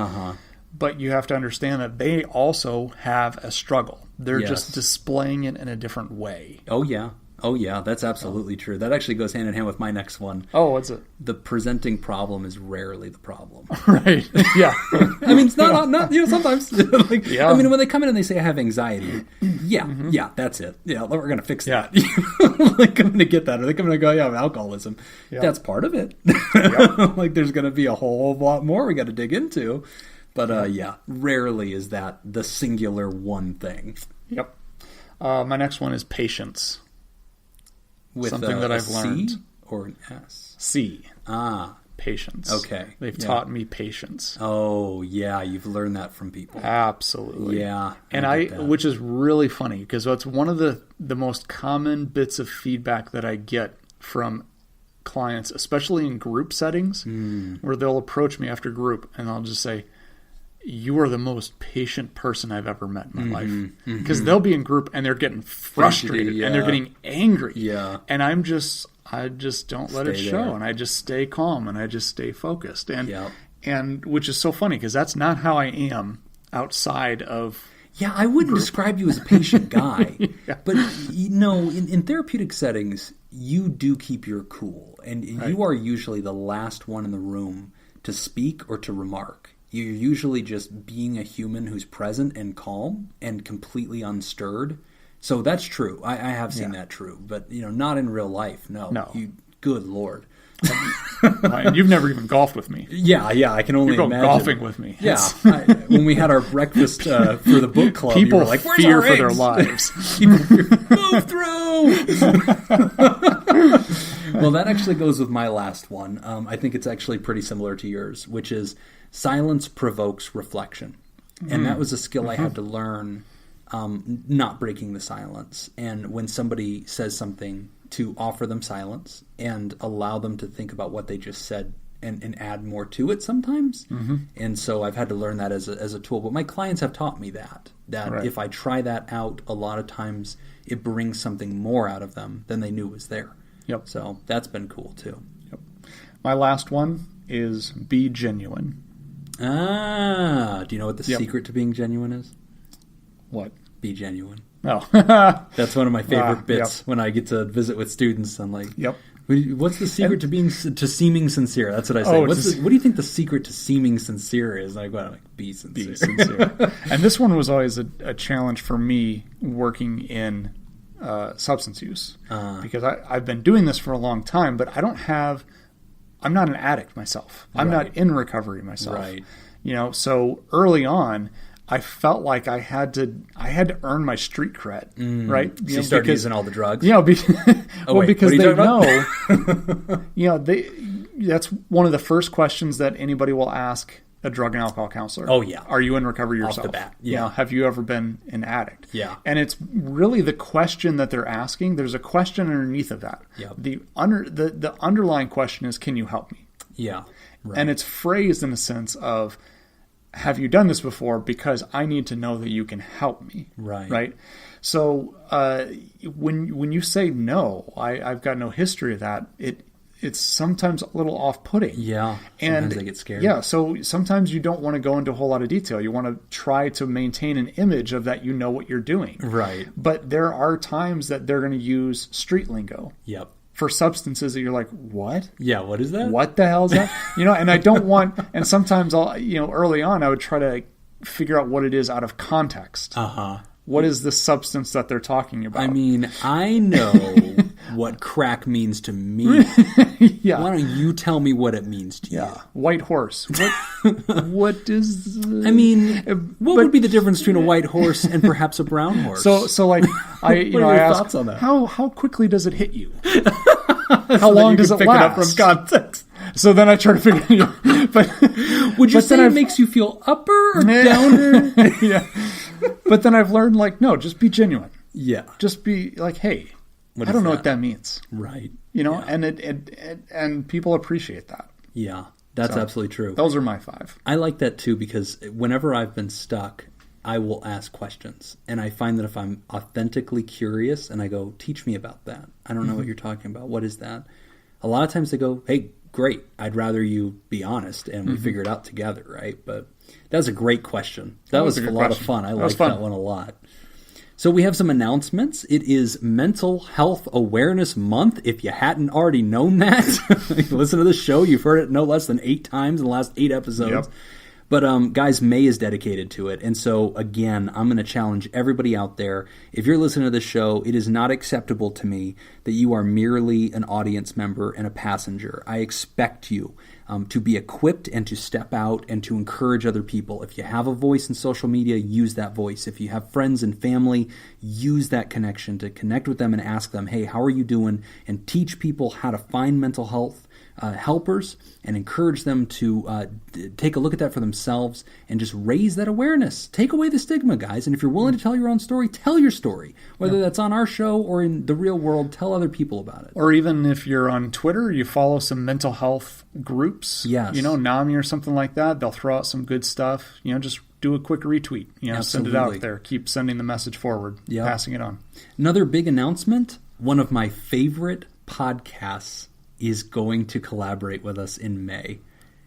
But you have to understand that they also have a struggle. They're just displaying it in a different way. Oh, yeah. Oh, yeah. That's absolutely true. That actually goes hand in hand with my next one. Oh, what's it? The presenting problem is rarely the problem. Right. Yeah. I mean, it's not sometimes. I mean, when they come in and they say, I have anxiety. Yeah, that's it. Yeah, we're going to fix that. Like, I'm going to get that. Or they're going to go, I have alcoholism. Yeah. That's part of it. Like, there's going to be a whole lot more we got to dig into. But rarely is that the singular one thing. Yep. My next one is patience. With something that I've learned. C or an S? C. Ah. Patience. Okay. They've taught me patience. Oh, yeah. You've learned that from people. Absolutely. Yeah. And which is really funny because it's one of the most common bits of feedback that I get from clients, especially in group settings, where they'll approach me after group and I'll just say, you are the most patient person I've ever met in my life. Because they'll be in group and they're getting frustrated and they're getting angry. Yeah. And I just don't let it show. And I just stay calm and I just stay focused. And which is so funny because that's not how I am outside of... Yeah, I wouldn't describe you as a patient guy. But, in therapeutic settings, you do keep your cool. And you are usually the last one in the room to speak or to remark. You're usually just being a human who's present and calm and completely unstirred. So that's true. I have seen that true. But, not in real life. No. Good Lord. And you've never even golfed with me. Yeah, I can only You're imagine. golfing with me. Yeah, when we had our breakfast for the book club, People you were like, "Where's fear our for their eggs?" lives. People move through. Well, that actually goes with my last one. I think it's actually pretty similar to yours, which is silence provokes reflection. And that was a skill I had to learn, not breaking the silence. And when somebody says something, to offer them silence and allow them to think about what they just said and add more to it sometimes. And so I've had to learn that as a tool. But my clients have taught me that right. If I try that out, a lot of times it brings something more out of them than they knew was there. Yep. So that's been cool too. Yep. My last one is be genuine. Do you know what the secret to being genuine is? What? Be genuine. Oh. That's one of my favorite bits when I get to visit with students. I'm like, what's the secret to seeming sincere? That's what I say. What do you think the secret to seeming sincere is? I'm like, be sincere. Be sincere. And this one was always a challenge for me working in substance use because I've been doing this for a long time, but I'm not an addict myself. I'm not in recovery myself. Right. So early on, I felt like I had to earn my street cred, right? So you started using all the drugs? Because they know, that's one of the first questions that anybody will ask a drug and alcohol counselor. Oh, yeah. Are you in recovery yourself? Off the bat, yeah. Have you ever been an addict? Yeah. And it's really the question that they're asking. There's a question underneath of that. Yep. The underlying question is, can you help me? Yeah. Right. And it's phrased in a sense of, have you done this before? Because I need to know that you can help me. Right. Right. So when you say no, I've got no history of that. It's sometimes a little off-putting. Yeah. Sometimes they get scared. Yeah. So sometimes you don't want to go into a whole lot of detail. You want to try to maintain an image of that you know what you're doing. Right. But there are times that they're going to use street lingo. Yep. For substances that you're like, what? Yeah, what is that? What the hell is that? And I don't want, and sometimes early on I would try to figure out what it is out of context. What is the substance that they're talking about? I mean, I know what crack means to me. Yeah. Why don't you tell me what it means to you? White horse. What is... I mean, what would be the difference between a white horse and perhaps a brown horse? So like, what are your I ask, thoughts on that? How quickly does it hit you? How long does it pick last? it up from context. So then I try to figure it out. Would you say it makes you feel upper or downer? Yeah. But then I've learned, no, just be genuine. Yeah. Just be like, hey, I don't know what that means. Right. And people appreciate that. Yeah, that's absolutely true. Those are my 5. I like that too because whenever I've been stuck, I will ask questions. And I find that if I'm authentically curious and I go, teach me about that. I don't know what you're talking about. What is that? A lot of times they go, hey, great. I'd rather you be honest and we figure it out together, right? But that's a great question. That was a lot of fun. I like that one a lot. So we have some announcements. It is Mental Health Awareness Month. If you hadn't already known that, listen to the show. You've heard it no less than 8 times in the last 8 episodes. Yep. But guys, May is dedicated to it. And so, again, I'm going to challenge everybody out there. If you're listening to this show, it is not acceptable to me that you are merely an audience member and a passenger. I expect you to be equipped and to step out and to encourage other people. If you have a voice in social media, use that voice. If you have friends and family, use that connection to connect with them and ask them, hey, how are you doing? And teach people how to find mental health helpers and encourage them to take a look at that for themselves and just raise that awareness. Take away the stigma, guys. And if you're willing to tell your own story, tell your story. Whether that's on our show or in the real world, tell other people about it. Or even if you're on Twitter, you follow some mental health groups. Yes. NAMI or something like that. They'll throw out some good stuff. Just do a quick retweet. Send it out there. Keep sending the message forward. Yep. Passing it on. Another big announcement. One of my favorite podcasts is going to collaborate with us in May.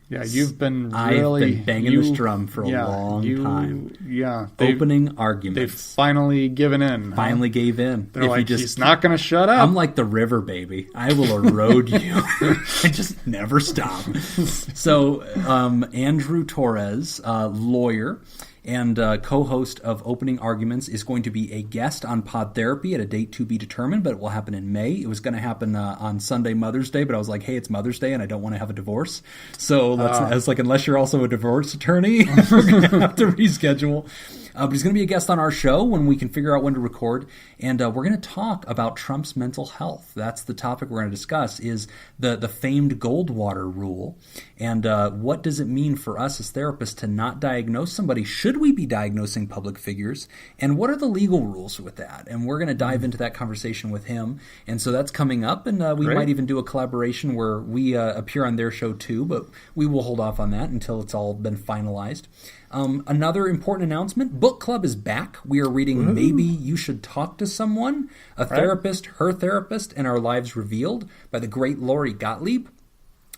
Yeah, you've been I've been banging this drum for a long time. Yeah. Opening arguments. They've finally given in. Finally gave in. They're like, he's not going to shut up. I'm like the river, baby. I will erode you. I just never stop. So Andrew Torres, lawyer, and co-host of Opening Arguments, is going to be a guest on Pod Therapy at a date to be determined, but it will happen in May. It was going to happen on Sunday, Mother's Day, but I was like, hey, it's Mother's Day and I don't want to have a divorce. So I was like, unless you're also a divorce attorney, we're going to have to reschedule. But he's going to be a guest on our show when we can figure out when to record. And we're going to talk about Trump's mental health. That's the topic we're going to discuss, is the famed Goldwater rule. And what does it mean for us as therapists to not diagnose somebody? Should we be diagnosing public figures? And what are the legal rules with that? And we're going to dive into that conversation with him. And so that's coming up. And we might even do a collaboration where we appear on their show too. But we will hold off on that until it's all been finalized. Another important announcement, book club is back. We are reading Maybe You Should Talk to Someone, a therapist, her therapist, and Our Lives Revealed by the great Lori Gottlieb.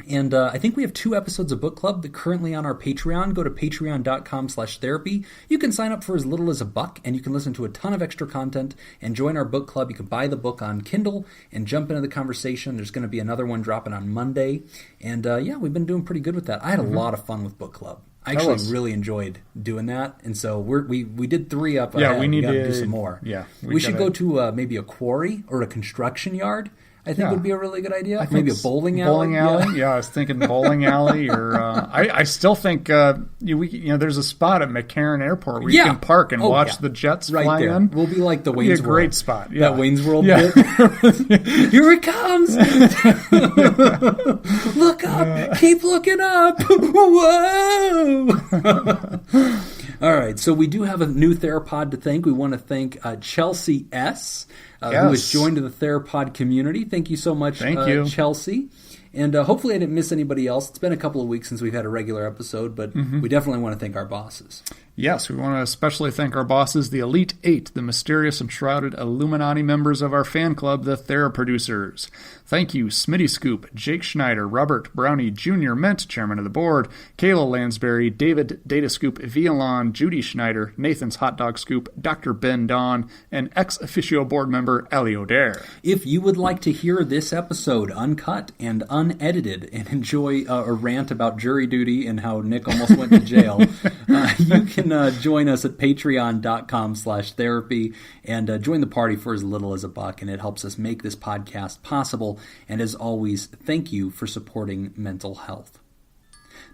And I think we have 2 episodes of book club that currently on our Patreon. Go to patreon.com/therapy. You can sign up for as little as $1, and you can listen to a ton of extra content and join our book club. You can buy the book on Kindle and jump into the conversation. There's going to be another one dropping on Monday. And we've been doing pretty good with that. I had a lot of fun with book club. I actually really enjoyed doing that, and so we did 3 up ahead. We need to do some more. Yeah, we should go to maybe a quarry or a construction yard. I think would be a really good idea. Maybe a bowling alley. Bowling alley. Yeah, I was thinking bowling alley, or I still think there's a spot at McCarran Airport where you can park and watch the jets fly there. in. We'll be like the Wayne's World. Be a great spot. Yeah. That Wayne's World bit. Here it comes. Look up. Keep looking up. Whoa. All right, so we do have a new THERAPOD to thank. We want to thank Chelsea S., who has joined the THERAPOD community. Thank you so much, Thank you, Chelsea. And hopefully I didn't miss anybody else. It's been a couple of weeks since we've had a regular episode, but we definitely want to thank our bosses. Yes, we want to especially thank our bosses, the Elite Eight, the mysterious and shrouded Illuminati members of our fan club, the TheraProducers. Thank you, Smitty Scoop, Jake Schneider, Robert Brownie Jr., Mint, Chairman of the Board, Kayla Lansbury, David Datascoop Villalon, Judy Schneider, Nathan's Hot Dog Scoop, Dr. Ben Don, and ex-officio board member Ellie O'Dare. If you would like to hear this episode uncut and unedited and enjoy a rant about jury duty and how Nick almost went to jail, you can join us at patreon.com/therapy and join the party for as little as $1, and it helps us make this podcast possible. And as always, thank you for supporting mental health.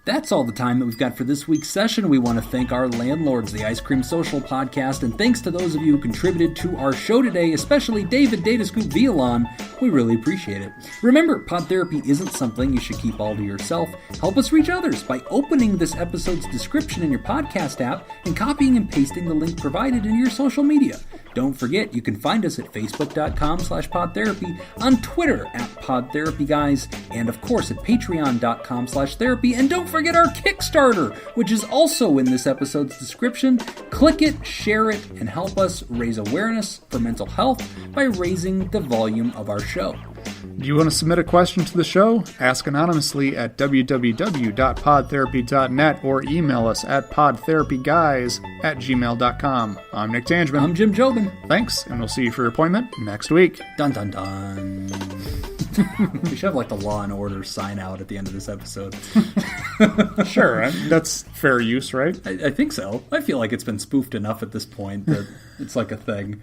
That's all the time that we've got for this week's session. We want to thank our landlords, the Ice Cream Social Podcast, and thanks to those of you who contributed to our show today, especially David Datascoop Villalon. We really appreciate it. Remember, pod therapy isn't something you should keep all to yourself. Help us reach others by opening this episode's description in your podcast app and copying and pasting the link provided in your social media. Don't forget, you can find us at facebook.com/podtherapy, on Twitter at PodTherapyGuys, and of course at patreon.com/therapy. And don't forget our Kickstarter, which is also in this episode's description. Click it, share it, and help us raise awareness for mental health by raising the volume of our show. Do you want to submit a question to the show? Ask anonymously at www.podtherapy.net or email us at podtherapyguys@gmail.com. I'm Nick Tangeman. I'm Jim Jobin. Thanks, and we'll see you for your appointment next week. Dun dun dun. We should have like the Law and Order sign out at the end of this episode. Sure, that's fair use, right? I think so. I feel like it's been spoofed enough at this point that it's like a thing.